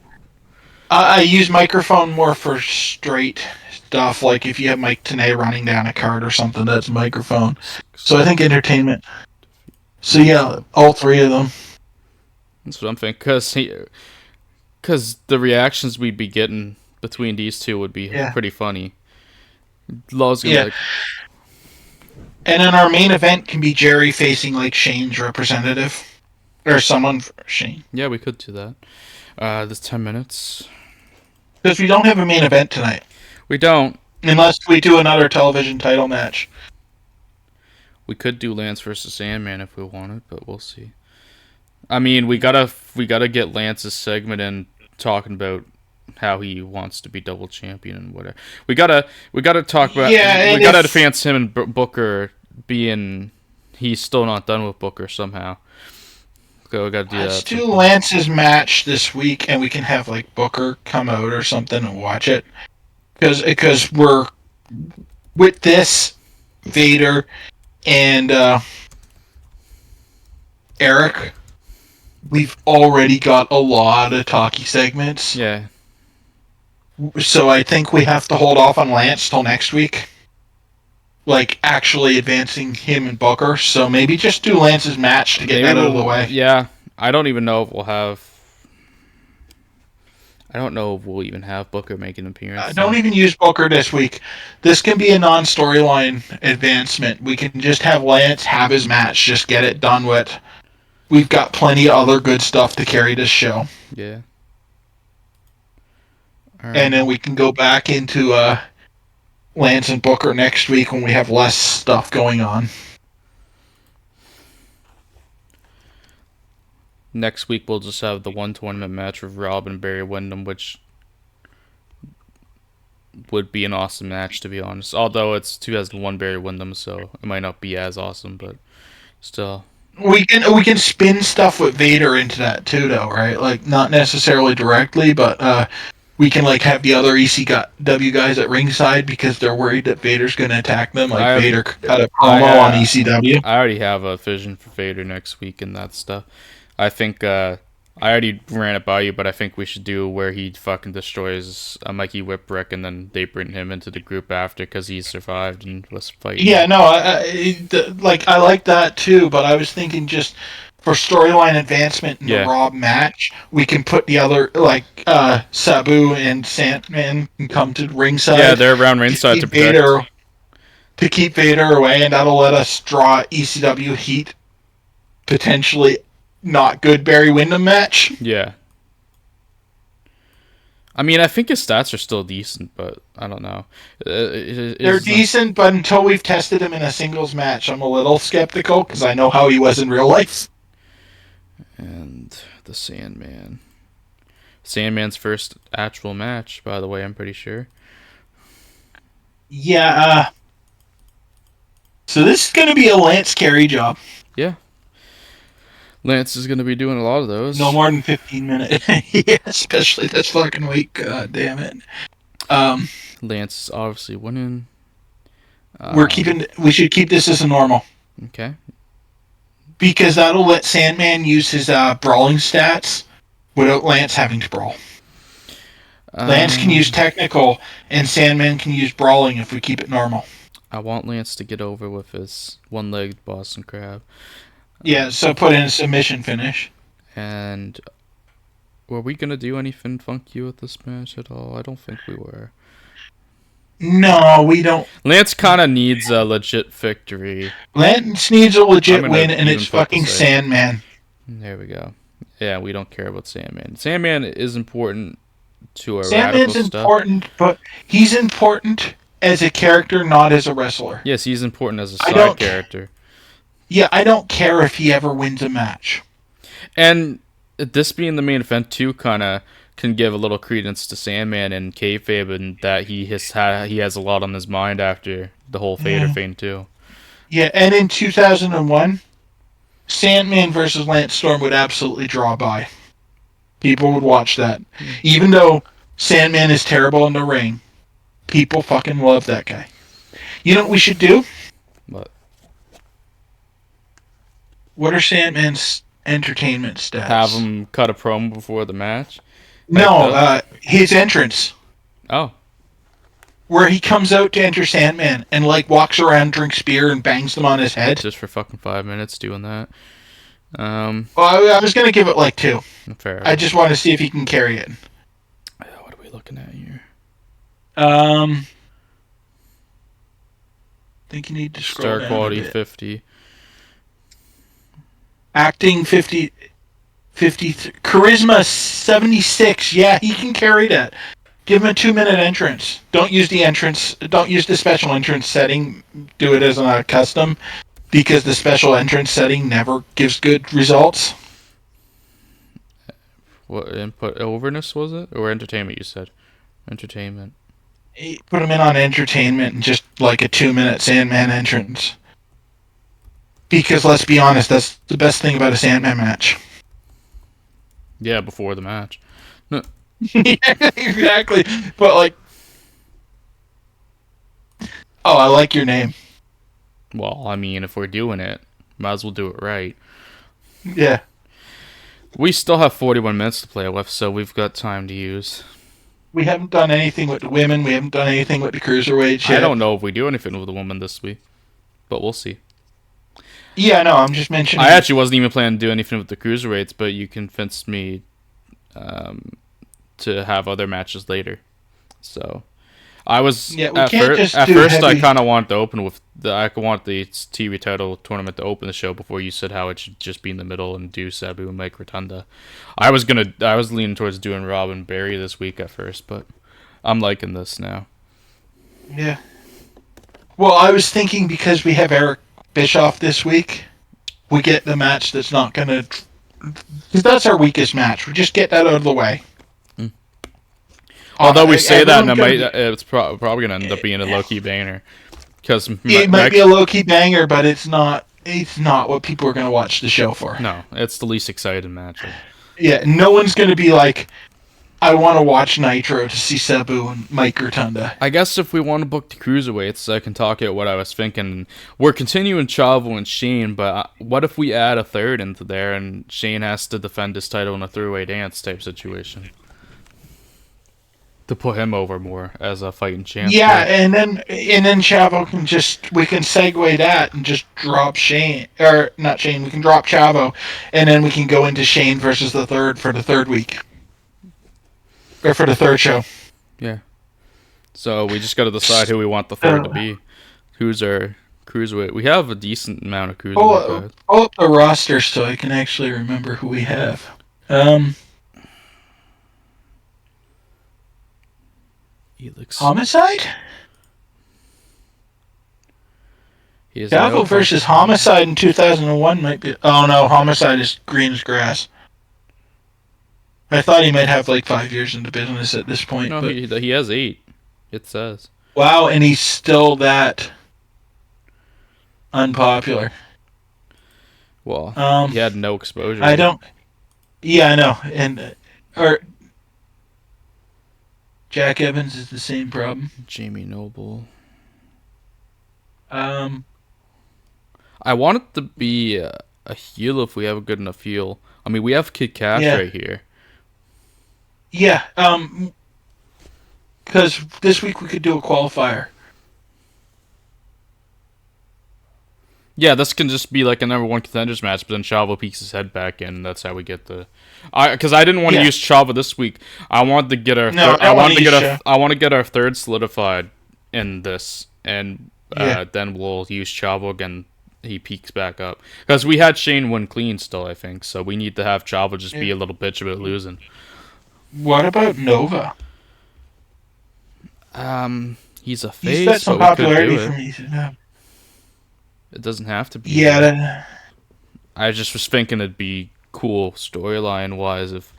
I use microphone more for straight stuff, like if you have Mike Tenay running down a card or something, that's a microphone. So I think entertainment. So yeah, all three of them. That's what I'm thinking, because the reactions we'd be getting between these two would be pretty funny. Law's gonna like. And then our main event can be Jerry facing like Shane's representative, or someone for Shane. Yeah, we could do that. This 10 minutes. Because we don't have a main event tonight. We don't. Unless we do another television title match. We could do Lance versus Sandman if we wanted, but we'll see. I mean, we gotta get Lance's segment in talking about how he wants to be double champion and whatever. We gotta talk about. Yeah, we gotta advance him and Booker being he's still not done with Booker somehow. So we gotta do that. Let's do Lance's match this week, and we can have like Booker come out or something and watch it. Because we're with this Vader and Eric, we've already got a lot of talky segments. Yeah. So I think we have to hold off on Lance till next week. like actually advancing him and Booker. So maybe just do Lance's match to get that out of the way. Yeah, I don't even know if we'll have. I don't know if we'll even have Booker make an appearance. Don't even use Booker this week. This can be a non-storyline advancement. We can just have Lance have his match. Just get it done with. We've got plenty of other good stuff to carry this show. Yeah. And then we can go back into Lance and Booker next week when we have less stuff going on. Next week we'll just have the one tournament match with Rob and Barry Windham, which would be an awesome match, to be honest. Although it's 2001 Barry Windham, so it might not be as awesome, but still. We can spin stuff with Vader into that too, though, right? Like not necessarily directly, but we can like have the other ECW guys at ringside because they're worried that Vader's going to attack them. Like Vader cut a promo on ECW. I already have a vision for Vader next week and that stuff. I think I already ran it by you, but I think we should do where he fucking destroys Mikey Whipwreck and then they bring him into the group after because he survived and was fighting. Yeah, no, I like that too, but I was thinking just for storyline advancement in the Rob match, we can put the other, like, Sabu and Sandman can come to ringside. Yeah, they're around ringside to protect. To keep Vader away, and that'll let us draw ECW heat, potentially not good Barry Windham match. Yeah. I mean, I think his stats are still decent, but I don't know. They're decent, but until we've tested him in a singles match, I'm a little skeptical because I know how he was in real life. And the Sandman. Sandman's first actual match, by the way, I'm pretty sure. Yeah, so this is going to be a Lance carry job. Yeah. Lance is going to be doing a lot of those. No more than 15 minutes. Yeah, especially this fucking week. God damn it. Lance is obviously winning. We should keep this as a normal. Okay. Because that'll let Sandman use his brawling stats without Lance having to brawl. Lance can use technical, and Sandman can use brawling if we keep it normal. I want Lance to get over with his one-legged Boston Crab. Yeah, so put in a submission finish. And were we going to do anything funky with this match at all? I don't think we were. No, we don't. Lance kind of needs a legit victory. Lance needs a legit win, and it's fucking Sandman. There we go. Yeah, we don't care about Sandman. Sandman is important to our Sandman's important, but he's important as a character, not as a wrestler. Yes, he's important as a side character. Yeah, I don't care if he ever wins a match. And this being the main event, too, kind of can give a little credence to Sandman and kayfabe, and that he has a lot on his mind after the whole Vader thing, too. Yeah, and in 2001, Sandman versus Lance Storm would absolutely draw by. People would watch that. Even though Sandman is terrible in the ring, people fucking love that guy. You know what we should do? What? What are Sandman's entertainment stats? Have him cut a promo before the match? No, his entrance. Oh. Where he comes out to enter Sandman and, like, walks around, drinks beer, and bangs them on his head. Just for fucking 5 minutes doing that. Well, I was going to give it, like, 2. Fair. I just want to see if he can carry it. What are we looking at here? I think you need to scroll Star quality 50. Acting 50, charisma 76. Yeah, he can carry that. Give him a 2-minute entrance. Don't use the special entrance setting. Do it as a custom, because the special entrance setting never gives good results. What input overness was it, or entertainment? You said entertainment. Put him in on entertainment and just like a 2-minute Sandman entrance. Because let's be honest, that's the best thing about a Sandman match. Yeah, before the match. No. Yeah, exactly. But like, oh, I like your name. Well, I mean, if we're doing it, might as well do it right. Yeah. We still have 41 minutes to play with, so we've got time to use. We haven't done anything with the women. We haven't done anything with the cruiserweights I yet. don't know if we do anything with the woman this week, but we'll see. Yeah, no, I'm just mentioning. I actually wasn't even planning to do anything with the cruiserweights, but you convinced me to have other matches later. So I was Yeah, we can't just at do first I heavy. kind of wanted to open with I want the TV title tournament to open the show before you said how it should just be in the middle and do Sabu and Mike Rotunda. I was leaning towards doing Rob and Barry this week at first, but I'm liking this now. Yeah. Well, I was thinking because we have Eric Bischoff this week, we get the match that's not going to... Because that's our weakest match. We just get that out of the way. Although we say that, and everyone's it's probably going to end up being a low-key banger. Because it might be a low-key banger, but it's not what people are going to watch the show for. No, it's the least exciting match. Yeah, no one's going to be like, I want to watch Nitro to see Sabu and Mike Rotunda. I guess if we want to book the cruiserweights, I can talk about what I was thinking. We're continuing Chavo and Shane, but what if we add a third into there and Shane has to defend his title in a three-way dance type situation? To put him over more as a fighting champ. Yeah, and then Chavo we can segue that and just drop Shane, or not Shane, we can drop Chavo, and then we can go into Shane versus the third for the third week. Or for the third show. Yeah. So we just got to decide who we want the third to be. Who's our cruiserweight? We have a decent amount of cruiserweight. Pull up the roster so I can actually remember who we have. Homicide? Chavo versus Homicide in 2001 might be... Oh no, Homicide is green as grass. I thought he might have like 5 years in the business at this point. No, but... he has 8. It says. Wow, and he's still that unpopular. Well, he had no exposure. I don't... Yeah, I know. And... or... Jack Evans is the same problem. Jamie Noble. I want it to be a heel if we have a good enough heel. I mean, we have Kid Cash right here. Yeah, because this week we could do a qualifier. Yeah, this can just be like a number one contenders match, but then Chavo peeks his head back in. That's how we get the. Because I didn't want to use Chavo this week. I wanted to get our. I want to get our third solidified in this, and then we'll use Chavo again. He peaks back up because we had Shane win clean still, I think. So we need to have Chavo just be a little bitch about losing. What about Nova? He's a face. He's got some popularity for me. It doesn't have to be. Yeah. I just was thinking it'd be cool storyline wise if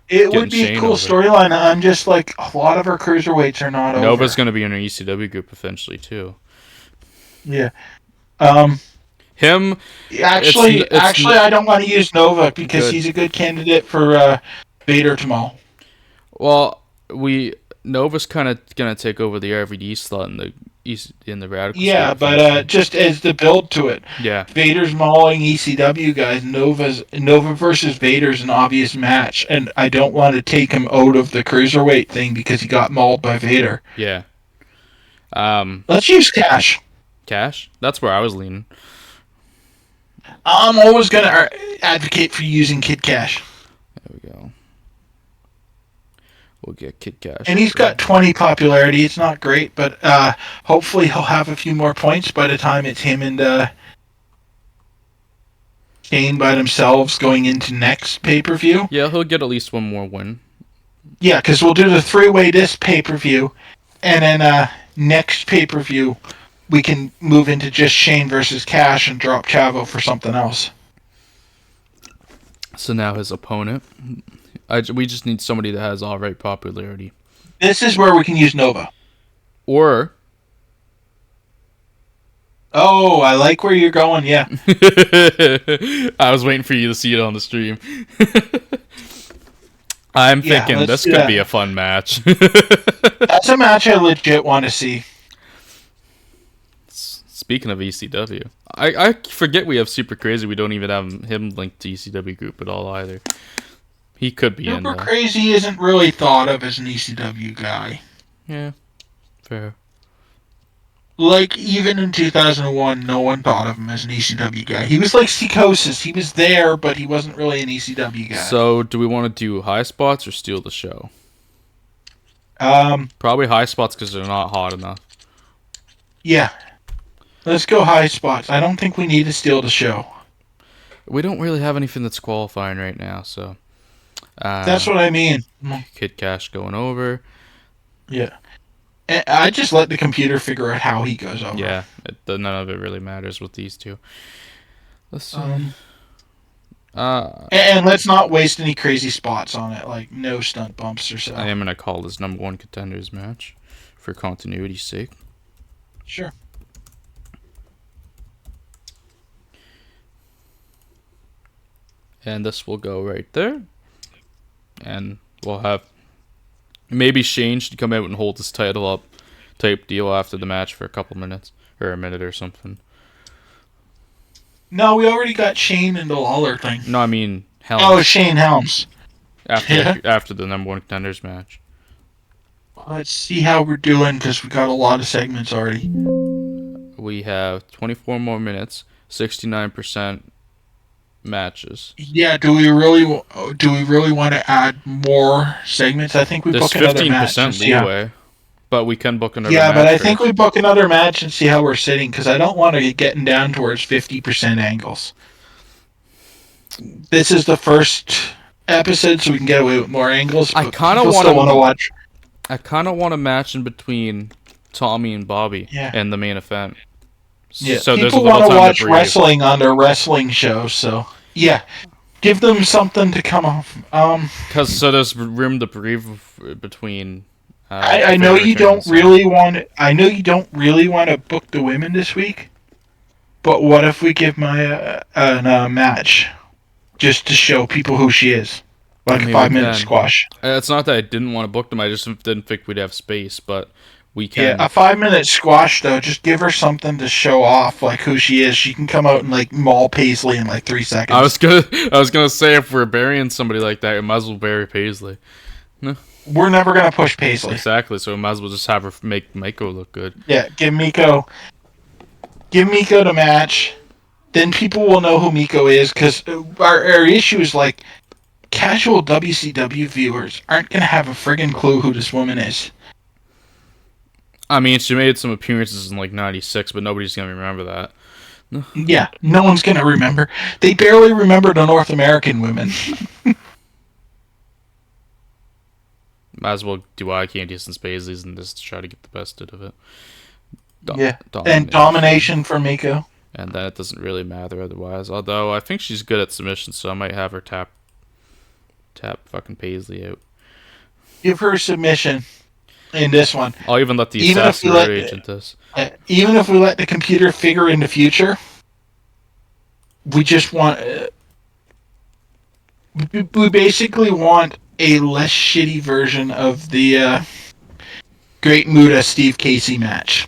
it would be a cool storyline. I'm just like a lot of our cruiserweights are not over. Nova's going to be in our ECW group eventually too. Yeah. Him. Actually, I don't want to use Nova because he's a good candidate for Vader tomorrow. Well, Nova's kind of gonna take over the RVD slot in the Radical. Yeah, but just as the build to it. Yeah. Vader's mauling ECW guys. Nova versus Vader's an obvious match, and I don't want to take him out of the cruiserweight thing because he got mauled by Vader. Yeah. Let's use Cash. Cash? That's where I was leaning. I'm always gonna advocate for using Kid Cash. There we go. We'll get Kid Cash. And he's got 20 popularity. It's not great, but hopefully he'll have a few more points by the time it's him and Kane by themselves going into next pay-per-view. Yeah, he'll get at least one more win. Yeah, because we'll do the three-way this pay-per-view, and then next pay-per-view we can move into just Shane versus Cash and drop Chavo for something else. So now his opponent... we just need somebody that has all right popularity. This is where we can use Nova. Or... Oh, I like where you're going, yeah. I was waiting for you to see it on the stream. I'm thinking this could be a fun match. That's a match I legit want to see. Speaking of ECW, I forget we have Super Crazy. We don't even have him linked to ECW group at all either. He could be in Super though. Crazy isn't really thought of as an ECW guy. Yeah, fair. Like, even in 2001, no one thought of him as an ECW guy. He was like Psychosis. He was there, but he wasn't really an ECW guy. So, do we want to do high spots or steal the show? Um, Probably high spots because they're not hot enough. yeah. Let's go high spots. I don't think we need to steal the show. We don't really have anything that's qualifying right now, so. That's what I mean. Kid Cash going over. Yeah. I just let the computer figure out how he goes over. Yeah, none of it really matters with these two. Let's see. And let's not waste any crazy spots on it, like no stunt bumps or so. I am going to call this number one contenders match for continuity's sake. Sure. And this will go right there. And we'll have maybe Shane should come out and hold his title up type deal after the match for a couple minutes or a minute or something. No, we already got Shane and the Lawler thing. No, I mean Helms. Oh, Shane Helms. After the number one contenders match. Let's see how we're doing because we got a lot of segments already. We have 24 more minutes, 69% matches. Yeah, do we really want to add more segments? I think we There's book another match. 15% leeway, but we can book another match. Yeah, but I think we book another match and see how we're sitting because I don't want to get getting down towards 50% angles. This is the first episode, so we can get away with more angles. I kind of want to watch. I kind of want a match in between Tommy and Bobby and the main event. Yeah, so people want to watch wrestling on their wrestling show, so yeah, give them something to come off. Because there's room to breathe between. I know you don't really want. I know you don't really want to book the women this week, but what if we give Maya a match just to show people who she is, like a 5-minute squash? It's not that I didn't want to book them. I just didn't think we'd have space, but. We can. Yeah, a 5-minute squash though. Just give her something to show off, like who she is. She can come out and like maul Paisley in like 3 seconds. I was gonna say if we're burying somebody like that, we might as well bury Paisley. No. We're never gonna push Paisley. Exactly. So we might as well just have her make Miko look good. Yeah, give Miko the match. Then people will know who Miko is because our issue is like casual WCW viewers aren't gonna have a friggin' clue who this woman is. I mean, she made some appearances in like '96, but nobody's gonna remember that. No. Yeah, no one's gonna remember. They barely remember the North American women. Might as well do eye candy since Paisley's and just try to get the best out of it. And domination for Miko. And then it doesn't really matter otherwise. Although I think she's good at submissions, so I might have her tap fucking Paisley out. Give her a submission. In this one, I'll even let the assassin agent this. Even if we let the computer figure in the future, we just want. We basically want a less shitty version of the Great Muta Steve Casey match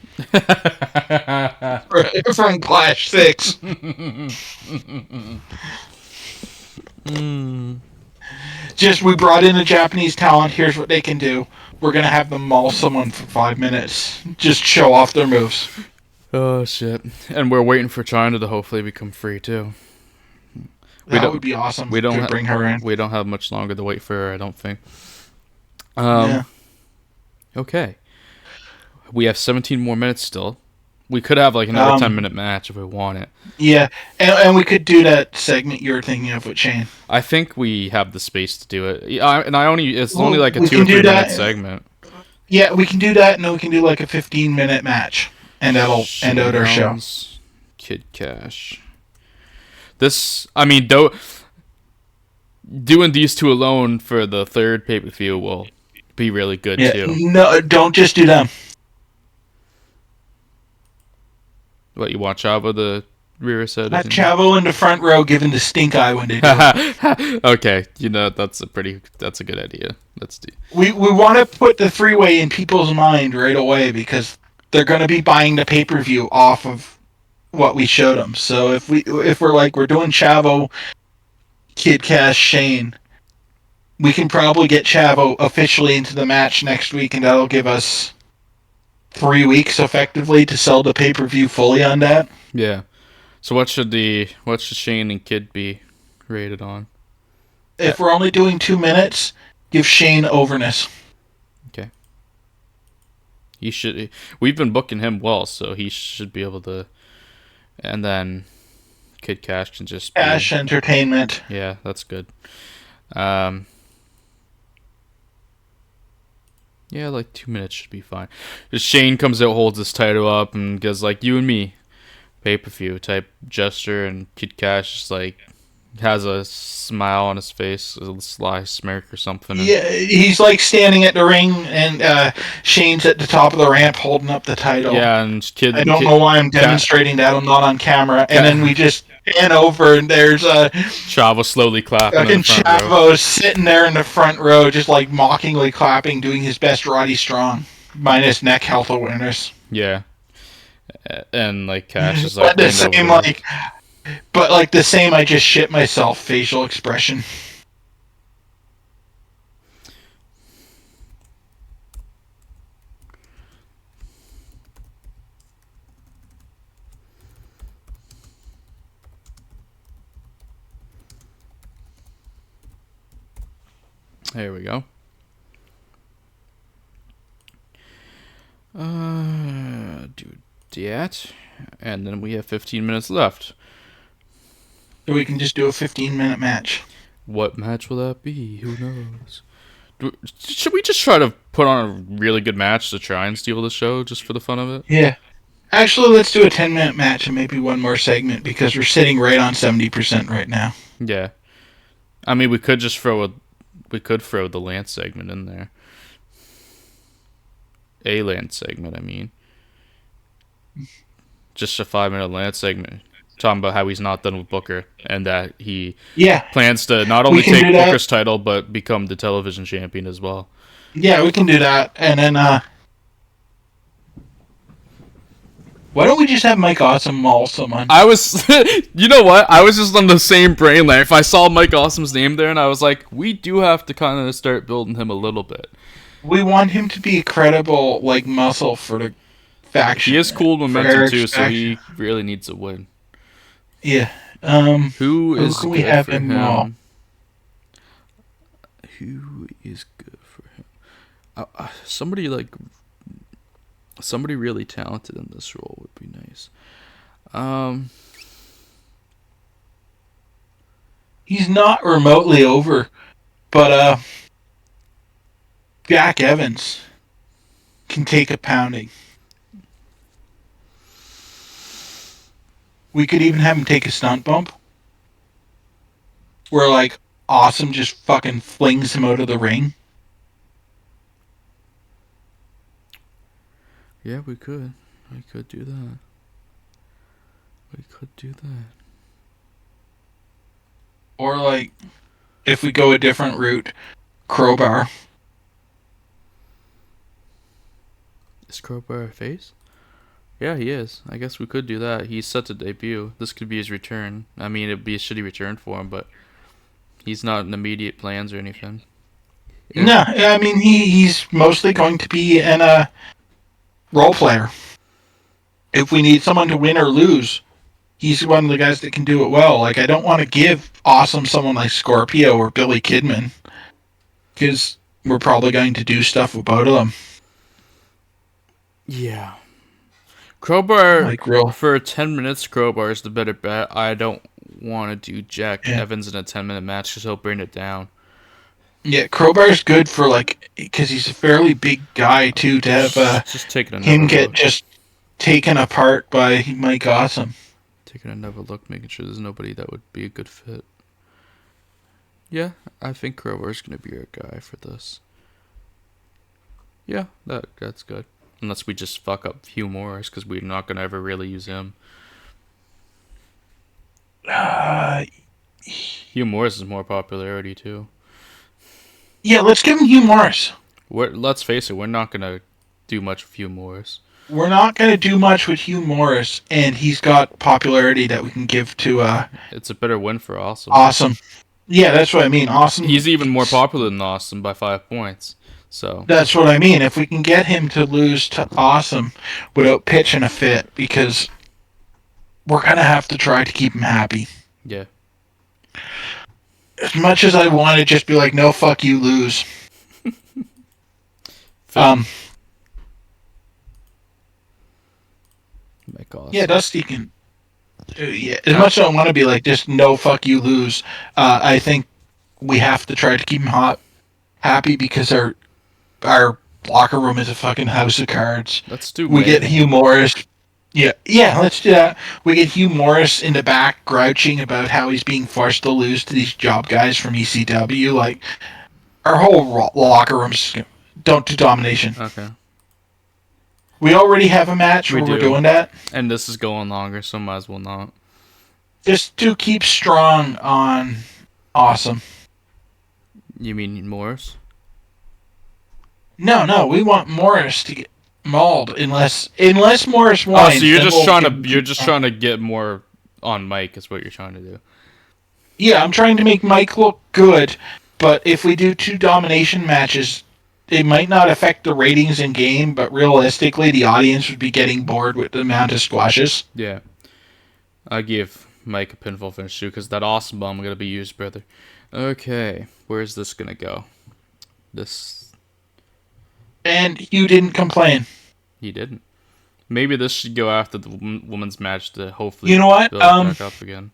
from Clash 6. Just we brought in a Japanese talent. Here's what they can do. We're going to have them maul someone for 5 minutes. Just show off their moves. Oh, shit. And we're waiting for China to hopefully become free, too. That would be awesome. We don't bring her in. We don't have much longer to wait for her, I don't think. Okay. We have 17 more minutes still. We could have like another 10-minute match if we want it. Yeah, and we could do that segment you're thinking of with Shane. I think we have the space to do it. It's only like a 2 or 3 minute segment. Yeah, we can do that, and we can do like a 15-minute match, and that'll end out our show. Kid Cash. Doing these two alone for the third pay-per-view will be really good too. No, don't just do them. What, you want Chavo the rear set? Not Chavo in the front row giving the stink eye when they do it. Okay, that's a good idea. Let's do. We want to put the 3-way in people's mind right away because they're going to be buying the pay-per-view off of what we showed them. So if we're doing Chavo, Kid Cash, Shane, we can probably get Chavo officially into the match next week, and that'll give us 3 weeks effectively to sell the pay-per-view fully on that. Yeah. So what should Shane and Kid be rated on? If we're only doing 2 minutes, give Shane overness. Okay. He should. We've been booking him well, so he should be able to. And then Kid Cash can just Cash entertainment. Yeah, that's good. Yeah, like 2 minutes should be fine. Just Shane comes out, holds his title up, and goes like, "You and me," pay-per-view type gesture, and Kid Cash just like has a smile on his face, a sly smirk or something. Yeah, he's like standing at the ring, and Shane's at the top of the ramp holding up the title. Yeah, and Kid. I don't know why I'm demonstrating that. I'm not on camera. And then we just pan over, and there's Chavo slowly clapping. Fucking Chavo sitting there in the front row, just like mockingly clapping, doing his best Roddy Strong, minus neck health awareness. Yeah. And like Cash is like, but the same like, but like the same I just shit myself facial expression. There we go. Do that, and then we have 15 minutes left. So we can just do a 15-minute match. What match will that be? Who knows? Should we just try to put on a really good match to try and steal the show just for the fun of it? Yeah. Actually, let's do a 10-minute match and maybe one more segment because we're sitting right on 70% right now. Yeah. I mean, we could just throw the Lance segment in there. A Lance segment, I mean. Just a 5-minute Lance segment. Talking about how he's not done with Booker and that he plans to not only take Booker's title but become the television champion as well. Yeah, we can do that. And then, why don't we just have Mike Awesome maul someone? I was, you know what? I was just on the same brain line. If I saw Mike Awesome's name there and I was like, we do have to kind of start building him a little bit. We want him to be a credible, like, muscle for the faction. He is cool momentum too, so he really needs a win. Yeah. Who is we have him now? Who is good for him? Somebody really talented in this role would be nice. He's not remotely over, but Jack Evans can take a pounding. We could even have him take a stunt bump. Where, like, Awesome just fucking flings him out of the ring. Yeah, we could. We could do that. Or, like, if we go a different route, Crowbar. Is Crowbar a face? Yeah, he is. I guess we could do that. He's set to debut. This could be his return. I mean, it'd be a shitty return for him, but he's not in immediate plans or anything. Yeah. No, I mean, he's mostly going to be a role player. If we need someone to win or lose, he's one of the guys that can do it well. Like, I don't want to give Awesome someone like Scorpio or Billy Kidman, because we're probably going to do stuff with both of them. Yeah. Crowbar, for 10 minutes, Crowbar is the better bet. I don't want to do Jack Evans in a 10-minute match because he'll bring it down. Yeah, Crowbar's good for, like, because he's a fairly big guy, too, to have just taking him get just taken apart by Mike Awesome. Taking another look, making sure there's nobody that would be a good fit. Yeah, I think Crowbar's going to be our guy for this. Yeah, that's good. Unless we just fuck up Hugh Morris, because we're not going to ever really use him. Hugh Morris is more popularity, too. Yeah, let's give him Hugh Morris. Let's face it, we're not going to do much with Hugh Morris. We're not going to do much with Hugh Morris, and he's got popularity that we can give to... it's a better win for Awesome. Awesome. Yeah, that's what I mean. Awesome. He's even more popular than Awesome by 5 points. So That's what I mean. If we can get him to lose to Awesome without pitching a fit, because we're going to have to try to keep him happy. yeah. As much as I want to just be like, no, fuck you, lose. My God. Yeah, Dusty can. Yeah, as much as I want to be like, just no, fuck you, lose. I think we have to try to keep him happy because our locker room is a fucking house of cards. Let's do We May. get Hugh Morris. Yeah, let's do that. We get Hugh Morris in the back grouching about how he's being forced to lose to these job guys from ECW. Like, our whole locker room's don't do domination. Okay. We already have a match where we're doing that. And this is going longer, so might as well not. Just to keep strong on Awesome. You mean Morris? No, we want Morris to get mauled unless Morris wins. Oh, so you're just trying to get more on Mike is what you're trying to do. Yeah, I'm trying to make Mike look good, but if we do 2 domination matches, it might not affect the ratings in game, but realistically the audience would be getting bored with the amount of squashes. Yeah. I give Mike a pinfall finish too, because that Awesome bomb gonna be used, brother. Okay, where's this gonna go? And you didn't complain. He didn't. Maybe this should go after the women's match to hopefully build it back up again.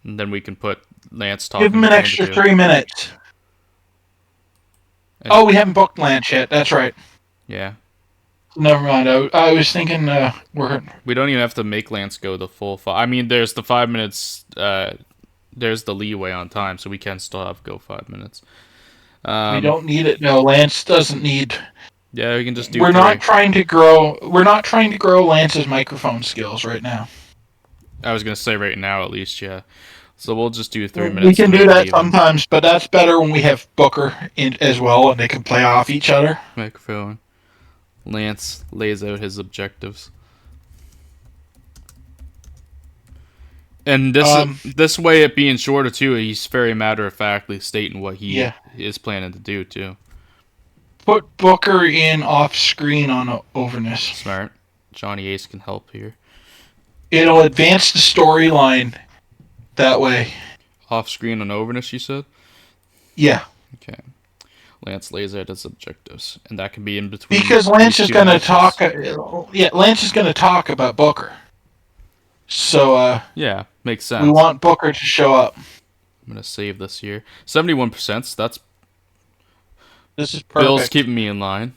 And then we can put Lance talking. Give him an extra 3 minutes. We haven't booked Lance yet. That's right. Yeah. Never mind. I was thinking we don't even have to make Lance go the full 5. I mean, there's the 5 minutes. There's the leeway on time, so we can still go 5 minutes. We don't need it. No, Lance doesn't need. Yeah, we can just do. We're not trying to grow Lance's microphone skills right now. I was gonna say right now, at least, yeah. So we'll just do 3 minutes. We can do that sometimes, but that's better when we have Booker in as well, and they can play off each other. Microphone. Lance lays out his objectives. And this way, it being shorter too, he's very matter-of-factly stating what he is planning to do too. Put Booker in off-screen on overness. Smart. Johnny Ace can help here. It'll advance the storyline that way. Off-screen on overness, you said? Yeah. Okay. Lance lays out his objectives, and that can be in between. Because Lance is going to talk. Lance is going to talk about Booker. So. Yeah, makes sense. We want Booker to show up. I'm gonna save this here. 71%. So this is perfect. Bill's keeping me in line.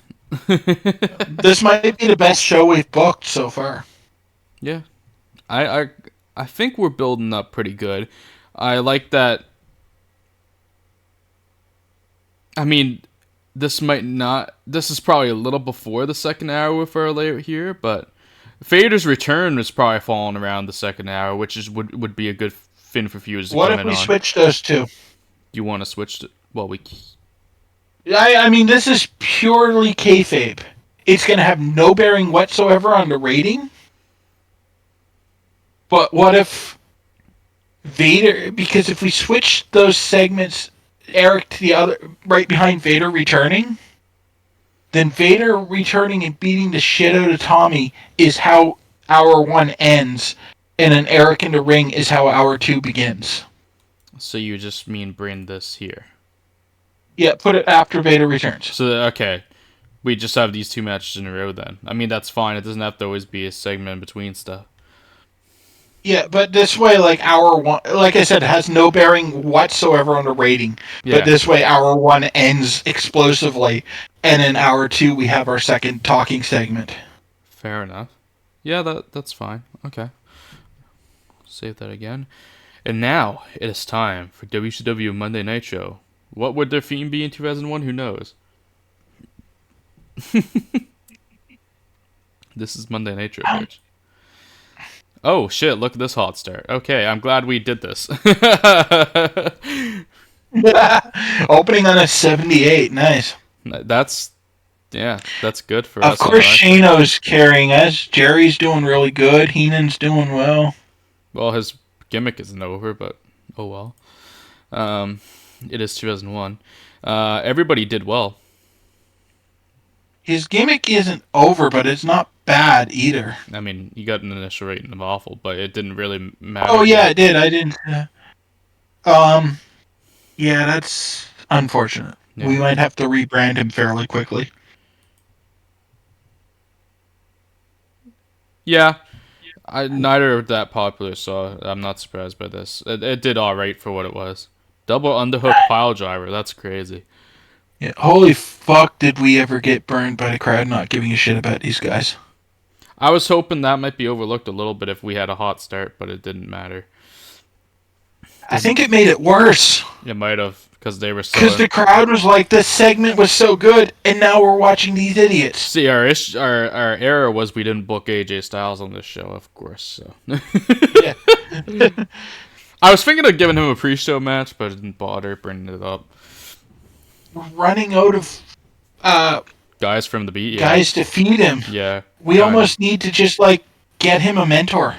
This might be the best show we've booked so far. Yeah, I think we're building up pretty good. I like that. I mean, this is probably a little before the second hour with our layout here, but Vader's return is probably falling around the second hour, which would be a good fin for viewers to come in on. What if we switch those two? You want to switch to... Well, we... I mean, this is purely kayfabe. It's going to have no bearing whatsoever on the rating. But what if Vader... Because if we switch those segments, Eric to the other... Right behind Vader returning... Then Vader returning and beating the shit out of Tommy is how Hour 1 ends, and then Eric in the ring is how Hour 2 begins. So you just mean bring this here? Yeah, put it after Vader returns. So, okay. We just have these 2 matches in a row then. I mean, that's fine. It doesn't have to always be a segment in between stuff. Yeah, but this way, like, Hour 1... Like I said, it has no bearing whatsoever on the rating. Yeah. But this way, Hour 1 ends explosively, and in Hour 2, we have our second talking segment. Fair enough. Yeah, that's fine. Okay. Save that again. And now, it is time for WCW Monday Nitro. What would their theme be in 2001? Who knows? This is Monday Nitro, bitch. Oh, shit, look at this hot start. Okay, I'm glad we did this. Opening on a 78, nice. That's good for us. Of course, Shano's carrying us. Jerry's doing really good. Heenan's doing well. Well, his gimmick isn't over, but oh well. It is 2001. Everybody did well. His gimmick isn't over, but it's not bad either. I mean, you got an initial rating of awful, but it didn't really matter. Oh yeah, it did. I didn't. Yeah, that's unfortunate. Yeah. We might have to rebrand him fairly quickly. Yeah, neither are that popular, so I'm not surprised by this. It did all right for what it was. Double underhook pile driver. That's crazy. Yeah, holy fuck, did we ever get burned by the crowd not giving a shit about these guys? I was hoping that might be overlooked a little bit if we had a hot start, but it didn't matter. I think it made it worse. It might have, because they were so... Because the crowd was like, this segment was so good, and now we're watching these idiots. See, our error was we didn't book AJ Styles on this show, of course, so... Yeah. I was thinking of giving him a pre-show match, but I didn't bother bringing it up. Running out of guys from the beat, guys to feed him. Yeah. We almost need to just, get him a mentor.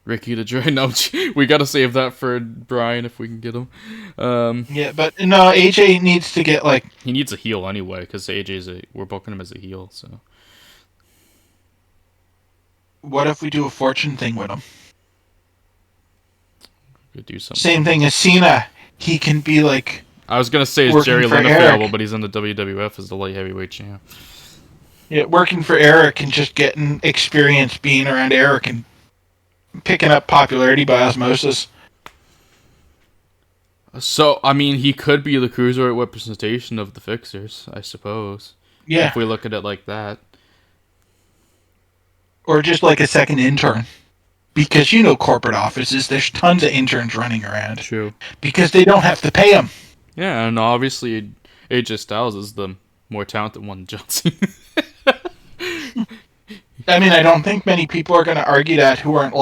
Ricky to join. No, we gotta save that for Brian if we can get him. Yeah, but no, AJ needs to get, He needs a heel anyway, because we're booking him as a heel, so... What if we do a fortune thing with him? Could do something. Same thing as Cena. He can be I was gonna say it's Jerry Lynn available, but he's in the WWF as the light heavyweight champ. Yeah, working for Eric and just getting experience being around Eric and picking up popularity by osmosis. So, I mean, he could be the cruiserweight representation of the Fixers, I suppose. Yeah. If we look at it like that. Or just a second intern. Because corporate offices, there's tons of interns running around. True. Because they don't have to pay them. Yeah, and obviously AJ Styles is the more talented one than John Cena. I mean, I don't think many people are going to argue that who aren't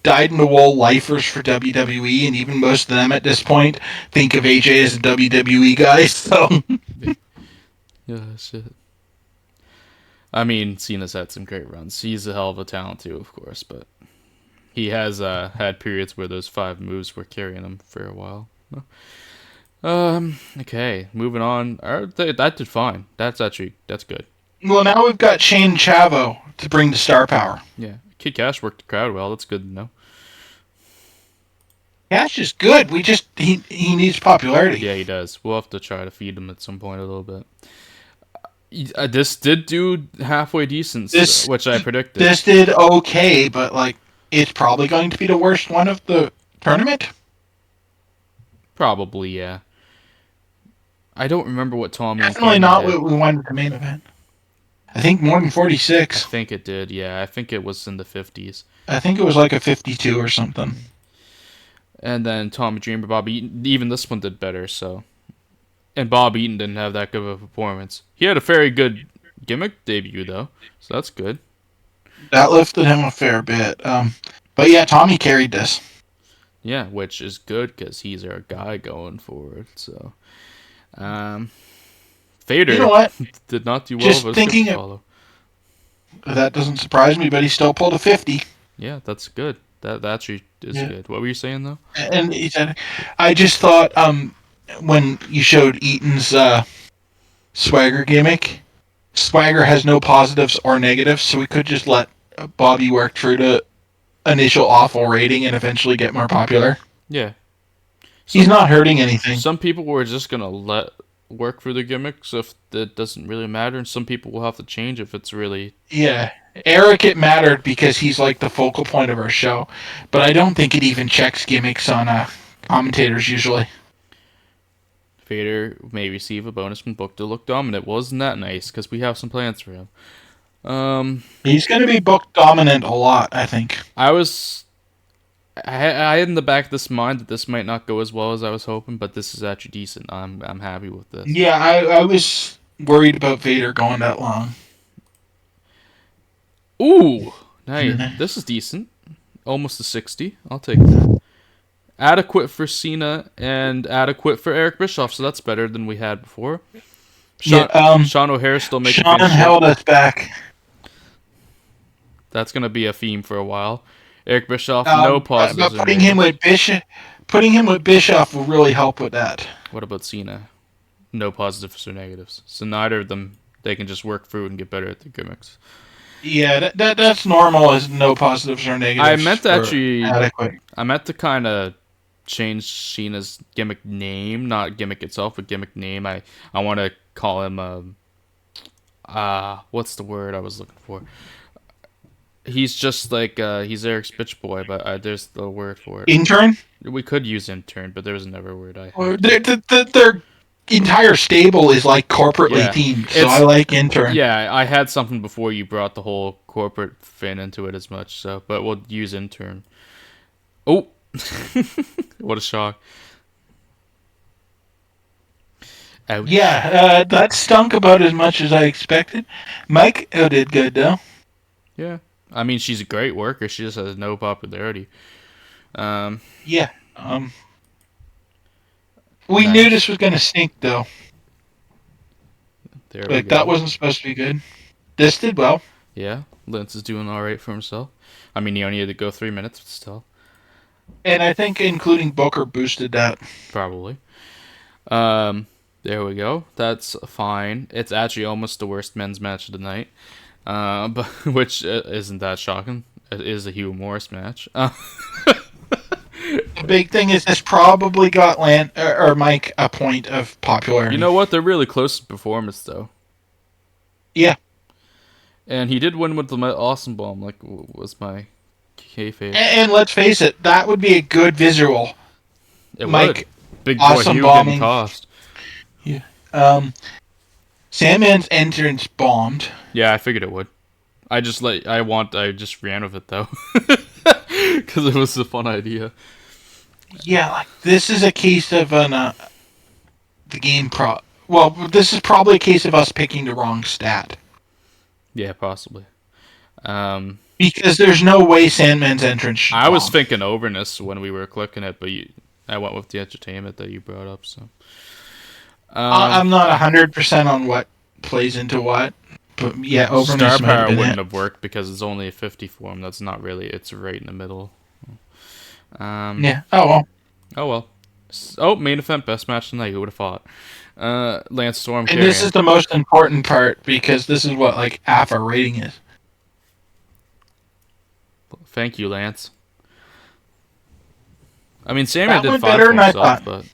dyed-in-the-wool lifers for WWE, and even most of them at this point think of AJ as a WWE guy, so... Yeah, shit. I mean, Cena's had some great runs. He's a hell of a talent too, of course, but he has had periods where those 5 moves were carrying him for a while. Okay, moving on. That did fine. That's good. Well, now we've got Shane Chavo to bring the star power. Yeah, Kid Cash worked the crowd well. That's good to know. Cash is good. He needs popularity. Yeah, he does. We'll have to try to feed him at some point a little bit. This did do halfway decent, which I predicted. This did okay, but it's probably going to be the worst one of the tournament. Probably, yeah. I don't remember what Tommy. Definitely not what we wanted the main event. I think more than 46. I think it did, yeah. I think it was in the 50s. I think it was a 52 or something. And then Tommy Dreamer, Bob Eaton, even this one did better, so... And Bob Eaton didn't have that good of a performance. He had a very good gimmick debut, though, so that's good. That lifted him a fair bit. But yeah, Tommy carried this. Yeah, which is good, because he's our guy going forward, so... Vader, you know what? Did not do well. Just thinking that doesn't surprise me, but he still pulled a 50. Yeah, that's good. That actually is good. What were you saying though? And he said, I just thought when you showed Eaton's Swagger gimmick, Swagger has no positives or negatives, so we could just let Bobby work through the initial awful rating and eventually get more popular. Yeah. He's not hurting anything. Some people were just gonna let work for the gimmicks if it doesn't really matter, and some people will have to change if it's really... Yeah. Eric, it mattered because he's the focal point of our show, but I don't think it even checks gimmicks on commentators usually. Vader may receive a bonus from Book to look dominant. Wasn't that nice? Because we have some plans for him. He's going to be booked dominant a lot, I think. I had in the back of this mind that this might not go as well as I was hoping, but this is actually decent. I'm happy with this. Yeah, I was worried about Vader going that long. Ooh, nice. This is decent. Almost a 60. I'll take that. Adequate for Cena and adequate for Eric Bischoff, so that's better than we had before. Sean O'Hare still making Sean held us back. That's going to be a theme for a while. Eric Bischoff, no positives But or negatives. putting him with Bischoff will really help with that. What about Cena? No positives or negatives. So neither of them, they can just work through and get better at their gimmicks. Yeah, that's normal. Is no positives or I negatives meant to for actually, adequate. I meant to kind of change Cena's gimmick name, not gimmick itself, but gimmick name. I want to call him, what's the word I was looking for? He's just like, he's Eric's bitch boy, but there's the word for it. Intern? We could use intern, but there was never a word I Or had. their entire stable is like corporately Yeah, themed, so I it's like intern. yeah. I had something before you brought the whole corporate fin into it as much. So, but we'll use intern. Oh, what a shock! Ouch. Yeah, that stunk about as much as I expected. Mike did good though. Yeah, I mean she's a great worker. She just has no popularity. Yeah. We Nice. knew this was gonna stink though. There we Like go. that wasn't supposed to be good. This did well. Yeah, Lance is doing all right for himself. I mean, he only had to go 3 minutes, but still, And I think including Booker boosted that. probably. There we go. That's fine. It's actually almost the worst men's match of the night. But which isn't that shocking? It is a Hugh Morris match. The big thing is this probably got Mike a point of popularity. You know what? They're really close to performance, though. Yeah. And he did win with the awesome bomb, like was my kayfabe. And let's face it, that would be a good visual. It Mike, would. Big boy awesome Hugh bombing. getting tossed. Yeah. Sandman's entrance bombed. Yeah, I figured it would. I just ran with it though, because it was a fun idea. Yeah, like this is a case of the game pro. Well, this is probably a case of us picking the wrong stat. Yeah, possibly. Because there's no way Sandman's entrance should I was bomb. thinking overness when we were clicking it, but I went with the entertainment that you brought up. So I'm not 100% on what plays into what, but yeah, overness Star might have Power been wouldn't it. have worked because it's only a 50 form. That's not really. It's right in the middle. Yeah. Oh well. Oh well. Oh, main event, best match tonight. Who would have thought? Lance Storm And carrying. this is the most important part because this is what like half our rating is. Thank you, Lance. I mean, Sandman That did went fine better for than I himself, thought. but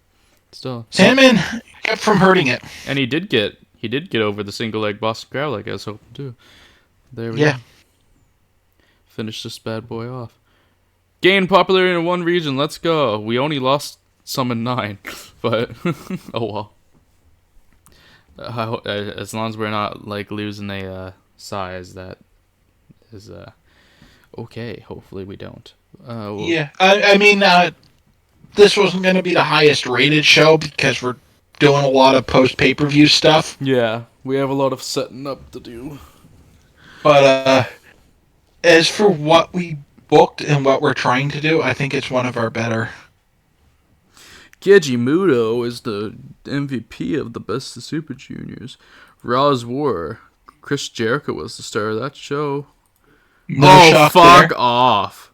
still. Sandman kept from hurting it. And he did get over the single leg Boston Crab like I was hoping to. There we Yeah. go. Finish this bad boy off. Gain popularity in one region. Let's go. We only lost some in 9, but oh well. As long as we're not like losing a size, that is okay. Hopefully we don't. Yeah. I mean, this wasn't going to be the highest rated show because we're doing a lot of post pay-per-view stuff. Yeah, we have a lot of setting up to do. But as for what we booked and what we're trying to do, I think it's one of our better. Keiji Muto is the MVP of the Best of Super Juniors. Raw's War. Chris Jericho was the star of that show. No shock fuck there. off.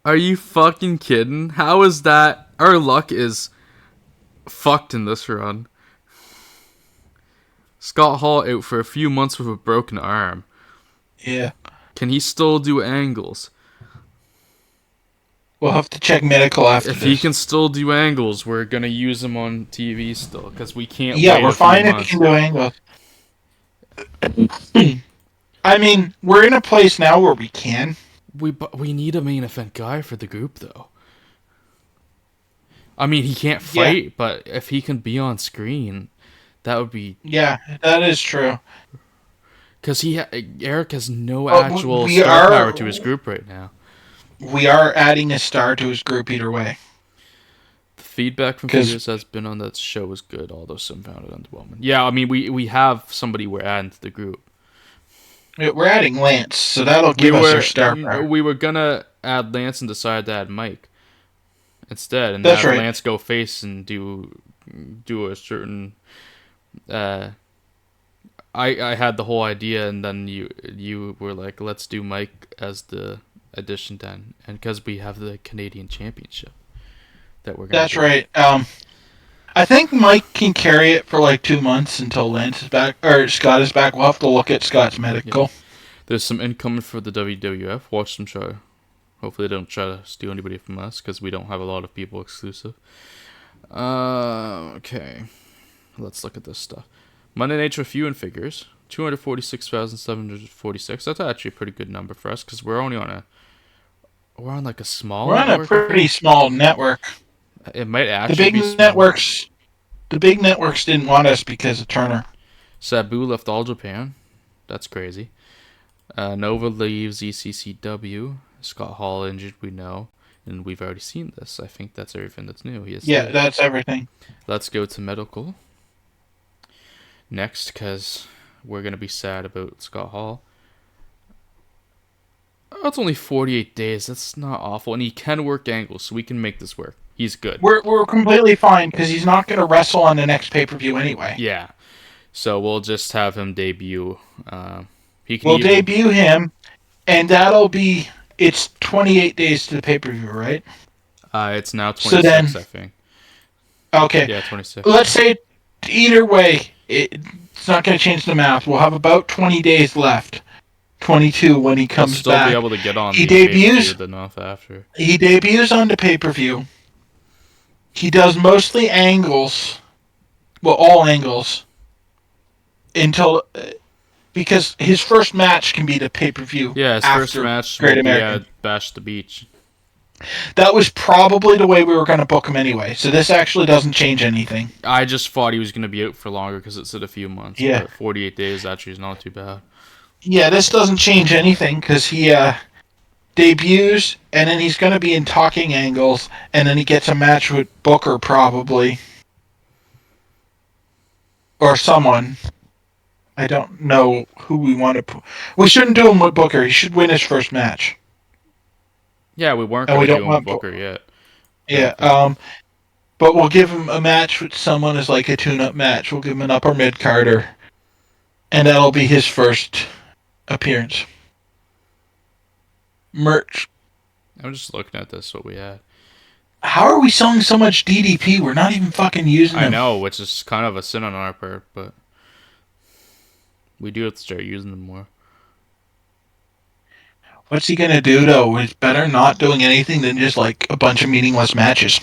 Are you fucking kidding? How is that? Our luck is fucked in this run. Scott Hall out for a few months with a broken arm. Yeah. Can he still do angles? We'll have to check medical after If this. he can still do angles, we're gonna use him on TV still, because we can't Yeah, wait we're a few fine if he months. can do angles. I mean, we're in a place now where we can. We need a main event guy for the group, though. I mean, he can't fight, but if he can be on screen, that would be... Yeah, that is true. Because Eric has no Well, actual we star are- power to his group right now. We are adding a star to his group either way. The feedback from 'Cause- viewers has been on that show is good, although some found it underwhelming. Yeah, I mean, we have somebody we're adding to the group. We're adding Lance, so that'll give us our star power. We were gonna add Lance and decide to add Mike instead, and That's have right. Lance go face and do a certain I had the whole idea, and then you were like, let's do Mike as the addition then, and because we have the Canadian Championship that we're gonna. That's right. I think Mike can carry it for like 2 months until Lance is back or Scott is back. We'll have to look at Scott's medical. Yeah. There's some incoming for the WWF. Watch them try. Hopefully, they don't try to steal anybody from us because we don't have a lot of people exclusive. Okay. Let's look at this stuff. Monday Nitro Few and Figures. 246,746. That's actually a pretty good number for us because we're only on like a small. We're on a pretty small network. It might actually be small. The big networks didn't want us because of Turner. Sabu left All Japan. That's crazy. Nova leaves ECCW. Scott Hall injured, we know. And we've already seen this. I think that's everything that's new. That's everything. Let's go to medical. Next, because we're going to be sad about Scott Hall. Oh, it's only 48 days. That's not awful. And he can work angles, so we can make this work. He's good. We're completely fine, because he's not going to wrestle on the next pay-per-view anyway. Yeah. So we'll just have him debut. We'll debut him, and that'll be... It's 28 days to the pay-per-view, right? It's now 26, I think. Okay. Yeah, 26. Let's say, either way, it's not going to change the math. We'll have about 20 days left. 22 when he comes back. He'll still be able to get on he the debuts the month after. He debuts on the pay-per-view. He does mostly angles. Well, all angles. Until... because his first match can be the pay-per-view. Yeah, his first match Great will American. be at Bash the Beach. That was probably the way we were going to book him anyway, so this actually doesn't change anything. I just thought he was going to be out for longer because it said a few months. Yeah. But 48 days actually is not too bad. Yeah, this doesn't change anything because he debuts, and then he's going to be in talking angles, and then he gets a match with Booker probably. Or someone. I don't know who we want to put. We shouldn't do him with Booker. He should win his first match. Yeah, we weren't going to do him with Booker yet. Yeah, but we'll give him a match with someone as like a tune-up match. We'll give him an upper mid-carder. And that'll be his first appearance. Merch. I'm just looking at this, what we had. How are we selling so much DDP? We're not even fucking using them. I know, which is kind of a sin on our part, but... we do have to start using them more. What's he gonna do, though? He's better not doing anything than just, like, a bunch of meaningless matches.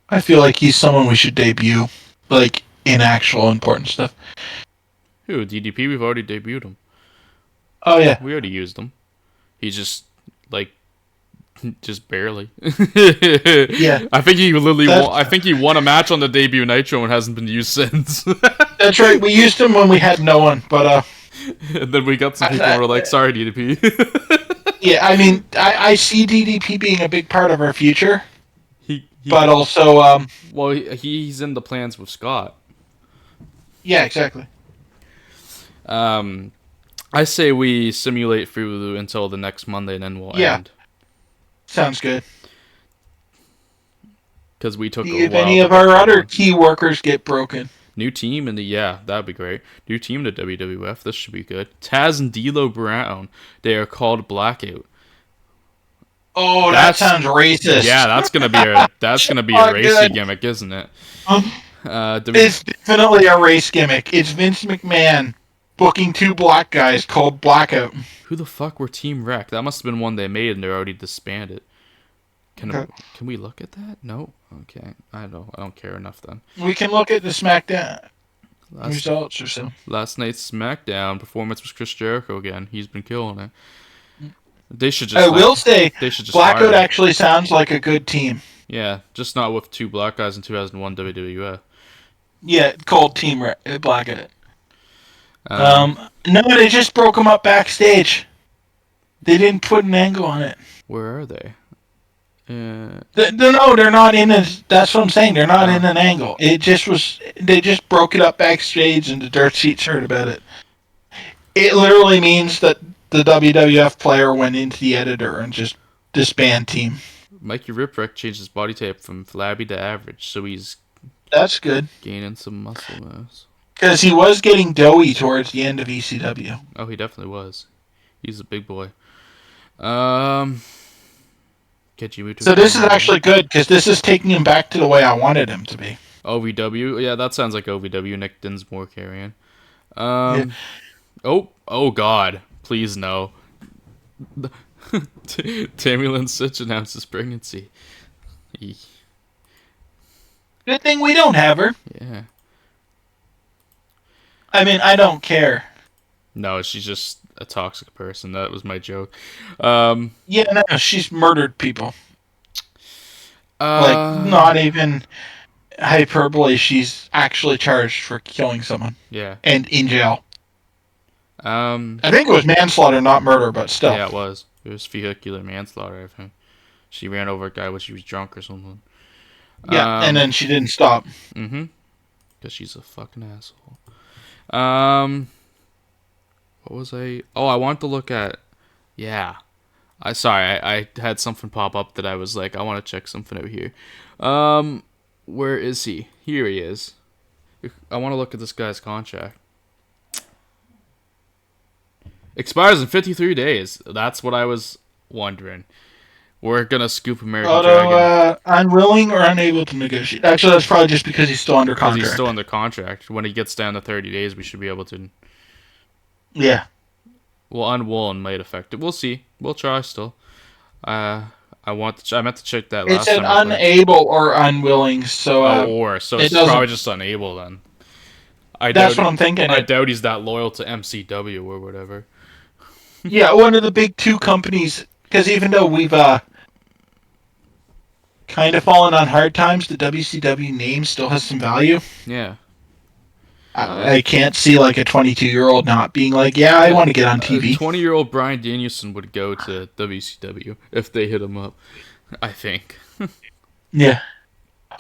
I feel like he's someone we should debut. Like, in actual important stuff. Who? DDP? We've already debuted him. Oh, yeah. We already used him. He's just, like... just barely. Yeah. I think he literally I think he won a match on the debut Nitro and hasn't been used since. That's right. We used him when we had no one, but and then we got some people who were like, sorry, DDP. Yeah, I mean, I see DDP being a big part of our future. But also... well, he's in the plans with Scott. Yeah, exactly. I say we simulate through until the next Monday and then we'll end. Sounds good. Because we took if any of our other key workers get broken. New team in the... yeah, that'd be great. New team in the WWF. This should be good. Taz and D'Lo Brown. They are called Blackout. Oh, that sounds racist. Yeah, that's gonna be a racy gimmick, isn't it? It's definitely a race gimmick. It's Vince McMahon booking two black guys called Blackout. Who the fuck were Team Wreck? That must have been one they made and they're already disbanded. Can we look at that? No? Okay. I don't care enough then. We can look at the SmackDown results or so. Last night's SmackDown performance was Chris Jericho again. He's been killing it. They should just... I will say, Blackout actually sounds like a good team. Yeah, just not with two black guys in 2001 WWF. Yeah, called Team Blackout. No, they just broke them up backstage. They didn't put an angle on it. Where are they? No, they're not in a... That's what I'm saying. They're not in an angle. It just was... They just broke it up backstage and the dirt sheets heard about it. It literally means that the WWF player went into the editor and just disband team. Mikey Ripwreck changed his body type from flabby to average, so he's That's good. Gaining some muscle mass. Because he was getting doughy towards the end of ECW. Oh, he definitely was. He's a big boy. So this is actually good, because this is taking him back to the way I wanted him to be. OVW? Yeah, that sounds like OVW. Nick Dinsmore carrying. Yeah. Oh God. Please no. Tammy Lynn Sitch announces pregnancy. Good thing we don't have her. Yeah. I mean, I don't care. No, she's just a toxic person. That was my joke. Yeah, no, she's murdered people. Not even hyperbole. She's actually charged for killing someone. Yeah. And in jail. I think it was manslaughter, not murder, but still. Yeah, it was. It was vehicular manslaughter, I think. She ran over a guy when she was drunk or something. Yeah, and then she didn't stop. Mm-hmm. Because she's a fucking asshole. What was I... Oh, I wanted to look at... Yeah. I had something pop up that I was like, I want to check something out here. Where is he? Here he is. I want to look at this guy's contract. Expires in 53 days. That's what I was wondering. We're gonna scoop American Dragon. Unwilling or unable to negotiate. Actually, that's probably just because he's still under contract. Because he's still under contract. When he gets down to 30 days, we should be able to... Yeah. Well, unwilling might affect it. We'll see. We'll try still. I meant to check that last time. It said unable or unwilling, so... So it's probably just unable then. That's what I'm thinking. I doubt he's that loyal to MCW or whatever. Yeah, one of the big two companies... Because even though we've kind of fallen on hard times, the WCW name still has some value. Yeah. I can't see like a 22-year-old not being like, yeah, I want to get on TV. 20-year-old Bryan Danielson would go to WCW if they hit him up, I think. Yeah.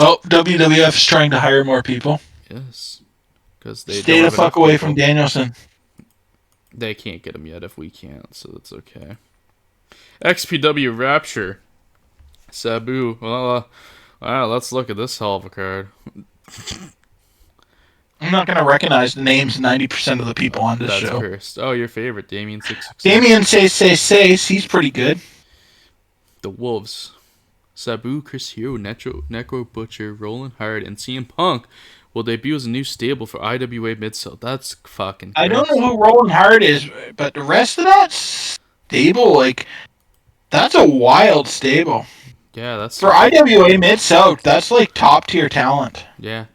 Oh, WWF's trying to hire more people. Yes. Because they stay the fuck away from Danielson. They can't get him yet if we can't, so that's okay. XPW Rapture. Sabu. Well, let's look at this hell of a card. I'm not going to recognize the names of 90% of the people on this show. That's cursed. Oh, your favorite, Damien 666. Damien says he's pretty good. The Wolves. Sabu, Chris Hero, Necro Butcher, Roland Hard, and CM Punk will debut as a new stable for IWA Mid-South. That's fucking cursed. I don't know who Roland Hard is, but the rest of that stable, like, that's a wild stable. Yeah, that's... For IWA Mid-South, that's like top-tier talent. Yeah.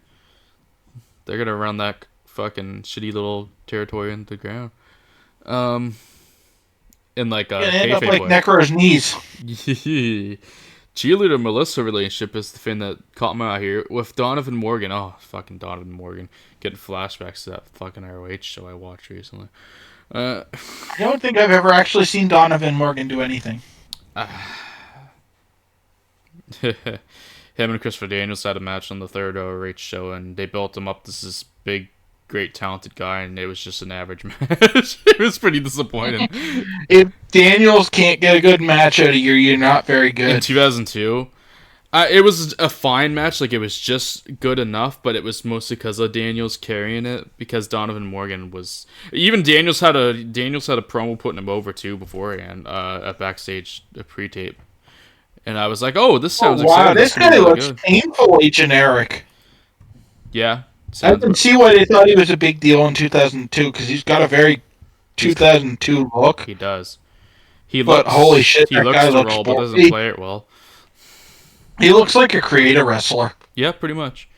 They're gonna run that fucking shitty little territory into the ground. In like a end up like Necro's knees. Cheerleader Melissa relationship is the thing that caught my eye here with Donovan Morgan. Oh, fucking Donovan Morgan. Getting flashbacks to that fucking ROH show I watched recently. I don't think I've ever actually seen Donovan Morgan do anything. Him and Christopher Daniels had a match on the third ROH show, and they built him up as this big, great, talented guy, and it was just an average match. It was pretty disappointing. If Daniels can't get a good match out of you, you're not very good. In 2002, it was a fine match. Like, it was just good enough, but it was mostly because of Daniels carrying it, because Donovan Morgan was... Even Daniels had a promo putting him over, too, beforehand, a backstage, a pre-tape. And I was like, oh, this sounds exciting. Wow, this guy looks good. Painfully generic. Yeah. I can see why they thought he was a big deal in 2002, because he's got a very 2002 look. He does. Holy shit, he looks the role, but doesn't play it well. He looks like a creative wrestler. Yeah, pretty much.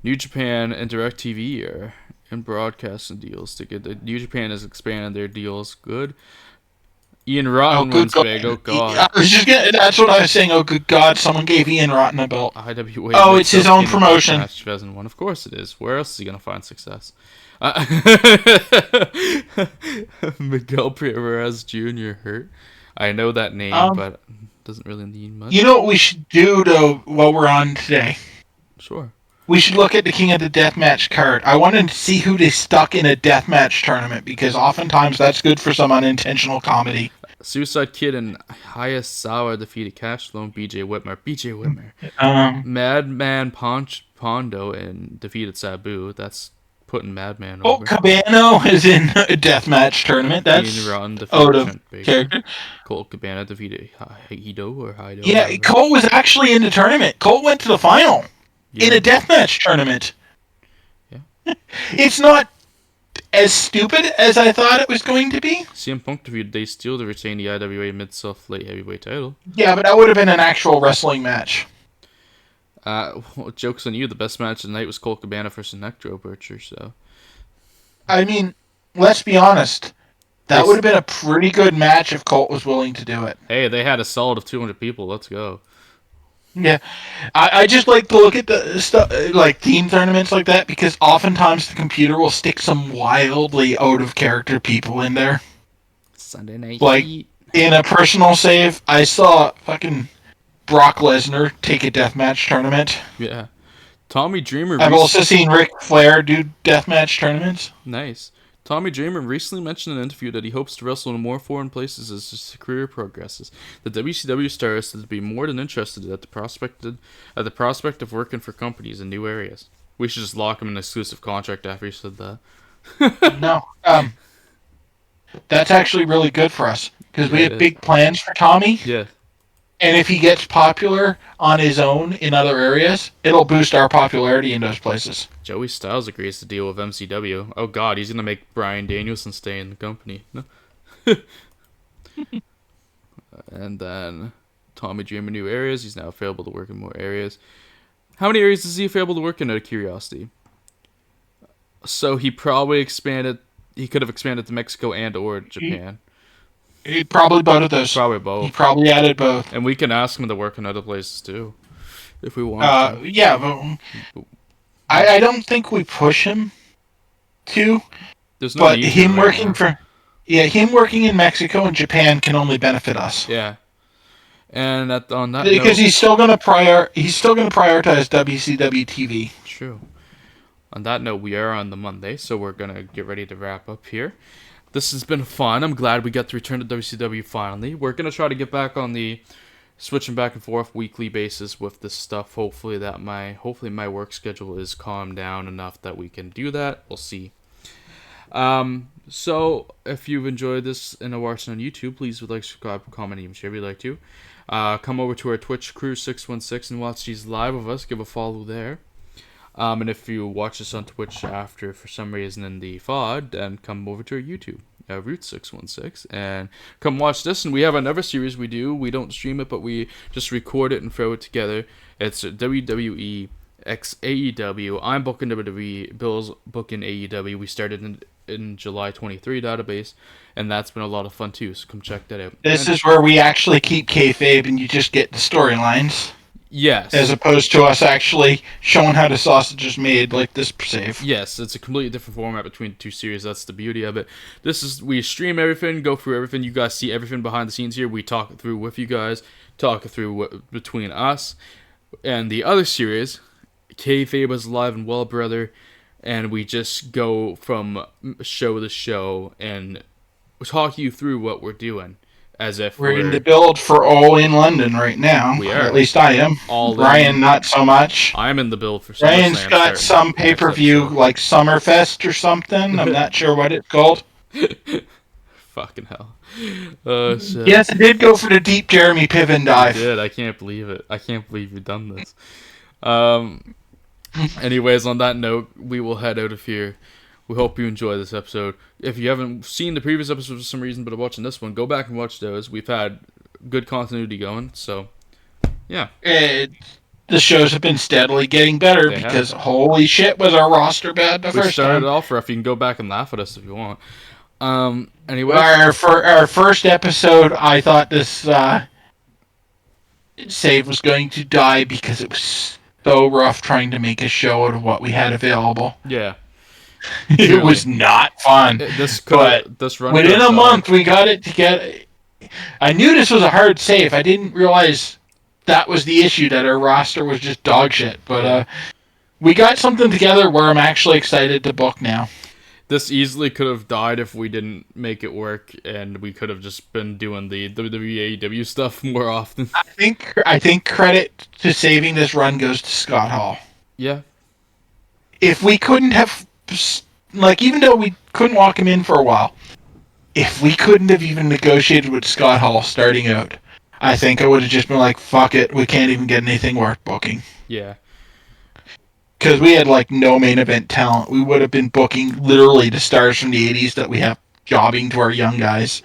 New Japan and DirecTV are in broadcasting deals to get the New Japan has expanded their deals. Good. Ian Rotten wins big. Oh god. That's what I was saying. Oh good god, someone gave Ian Rotten a belt. IWA. Oh, it's his own promotion. 2001. Of course it is. Where else is he gonna find success? Miguel Perez Jr. hurt. I know that name, but doesn't really mean much. You know what we should do though while we're on today? Sure. We should look at the King of the Deathmatch card. I wanted to see who they stuck in a deathmatch tournament, because oftentimes that's good for some unintentional comedy. Suicide Kid and Hayasawa defeated Cash Flow, BJ Whitmer. Madman Pondo and defeated Sabu. That's putting Madman over. Cabano is in a deathmatch tournament. That's out of character. Colt Cabana defeated Hido. Yeah, Colt was actually in the tournament. Colt went to the final in a deathmatch tournament. Yeah. It's not as stupid as I thought it was going to be. CM Punk defeated Dave Steele to retain the IWA Mid-South Light Heavyweight title. Yeah, but that would have been an actual wrestling match. Well, joke's on you. The best match of the night was Colt Cabana versus Necro Butcher. So, I mean, let's be honest. That would have been a pretty good match if Colt was willing to do it. Hey, they had a solid of 200 people. Let's go. Yeah, I just like to look at the stuff like team tournaments like that because oftentimes the computer will stick some wildly out of character people in there. Sunday Night like Heat. In a personal save, I saw fucking Brock Lesnar take a deathmatch tournament. Yeah, Tommy Dreamer. I've also seen Ric Flair do deathmatch tournaments. Nice. Tommy Dreamer recently mentioned in an interview that he hopes to wrestle in more foreign places as his career progresses. The WCW star is to be more than interested at the prospect of working for companies in new areas. We should just lock him in an exclusive contract after he said that. No, that's actually really good for us because we have big plans for Tommy. Yeah. And if he gets popular on his own in other areas, it'll boost our popularity in those places. Joey Styles agrees to deal with MCW. Oh god, he's gonna make Bryan Danielson stay in the company. No? And then Tommy Dreamer new areas. He's now available to work in more areas. How many areas is he available to work in, out of curiosity? So he probably expanded. He could have expanded to Mexico and or Japan. He probably both of those. Probably both. He probably added both. And we can ask him to work in other places too, if we want. Yeah, but I don't think we push him to. There's no but need him right working now. him working in Mexico and Japan can only benefit us. Yeah. And on that because note, he's still gonna prioritize WCW TV. True. On that note, we are on the Monday, so we're gonna get ready to wrap up here. This has been fun. I'm glad we got to return to WCW finally. We're going to try to get back on the switching back and forth weekly basis with this stuff. Hopefully my work schedule is calmed down enough that we can do that. We'll see. So if you've enjoyed this and are watching on YouTube, please would like, subscribe, comment, even share if you'd like to. Come over to our Twitch Crew 616 and watch these live with us. Give a follow there. And if you watch us on Twitch after, for some reason, in the VOD, then come over to our YouTube, Root 616, and come watch this. And we have another series we do. We don't stream it, but we just record it and throw it together. It's WWE x AEW. I'm booking WWE. Bill's booking AEW. We started in July 23 database, and that's been a lot of fun too. So come check that out. This is where we actually keep kayfabe, and you just get the storylines. Yes. As opposed to us actually showing how the sausage is made, like this save. Yes, it's a completely different format between the two series. That's the beauty of it. We stream everything, go through everything. You guys see everything behind the scenes here. We talk it through with you guys, talk it through between us. And the other series, Kayfabe is Alive and Well, Brother, and we just go from show to show and talk you through what we're doing. As if we're in the build for All in London right now. We are. At least I am. Ryan, not so much. I'm in the build for Ryan's got some pay-per-view like Summerfest or something. I'm not sure what it's called. Fucking hell. Yes, I did go for the deep Jeremy Piven dive. You did. I can't believe it. I can't believe you've done this. Anyways, on that note, we will head out of here. We hope you enjoy this episode. If you haven't seen the previous episodes for some reason but are watching this one, go back and watch those. We've had good continuity going, so yeah. The shows have been steadily getting better because holy shit was our roster bad the first time. We started off rough. You can go back and laugh at us if you want. Anyway, our first episode, I thought this save was going to die because it was so rough trying to make a show out of what we had available. Yeah. It was not fun. Within a month, we got it together. I knew this was a hard save. I didn't realize that was the issue, that our roster was just dog shit. But we got something together where I'm actually excited to book now. This easily could have died if we didn't make it work, and we could have just been doing the WWE AEW stuff more often. I think credit to saving this run goes to Scott Hall. Yeah. If we couldn't have, like, even though we couldn't walk him in for a while, if we couldn't have even negotiated with Scott Hall starting out, I think I would have just been like, fuck it, we can't even get anything worth booking. Yeah. Because we had, like, no main event talent. We would have been booking literally the stars from the 80s that we have jobbing to our young guys.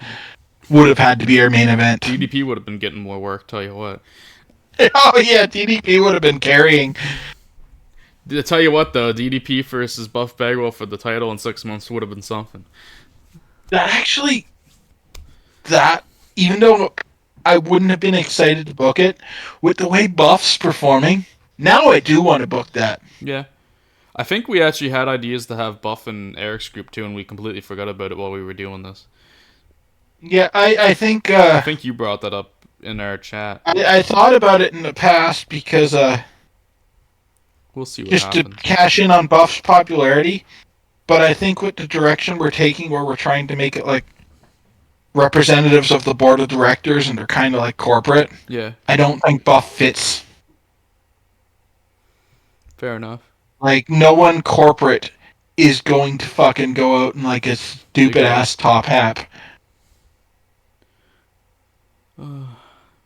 Would have had to be our main event. DDP would have been getting more work, tell you what. Oh, yeah, DDP would have been carrying. To tell you what, though, DDP versus Buff Bagwell for the title in 6 months would have been something. Even though I wouldn't have been excited to book it, with the way Buff's performing, now I do want to book that. Yeah. I think we actually had ideas to have Buff and Eric's group too, and we completely forgot about it while we were doing this. Yeah, I think... I think you brought that up in our chat. I thought about it in the past because... We'll see what just happens. to cash in on Buff's popularity. But I think with the direction we're taking, where we're trying to make it like representatives of the board of directors, and they're kind of like corporate. Yeah. I don't think Buff fits. Fair enough. Like, no one corporate is going to fucking go out in like a stupid ass top hat.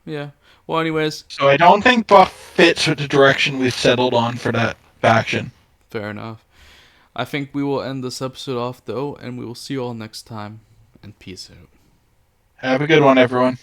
Yeah. Well, anyways. So I don't think Buff fits with the direction we've settled on for that faction. Fair enough. I think we will end this episode off, though, and we will see you all next time. And peace out. Have a good one, everyone.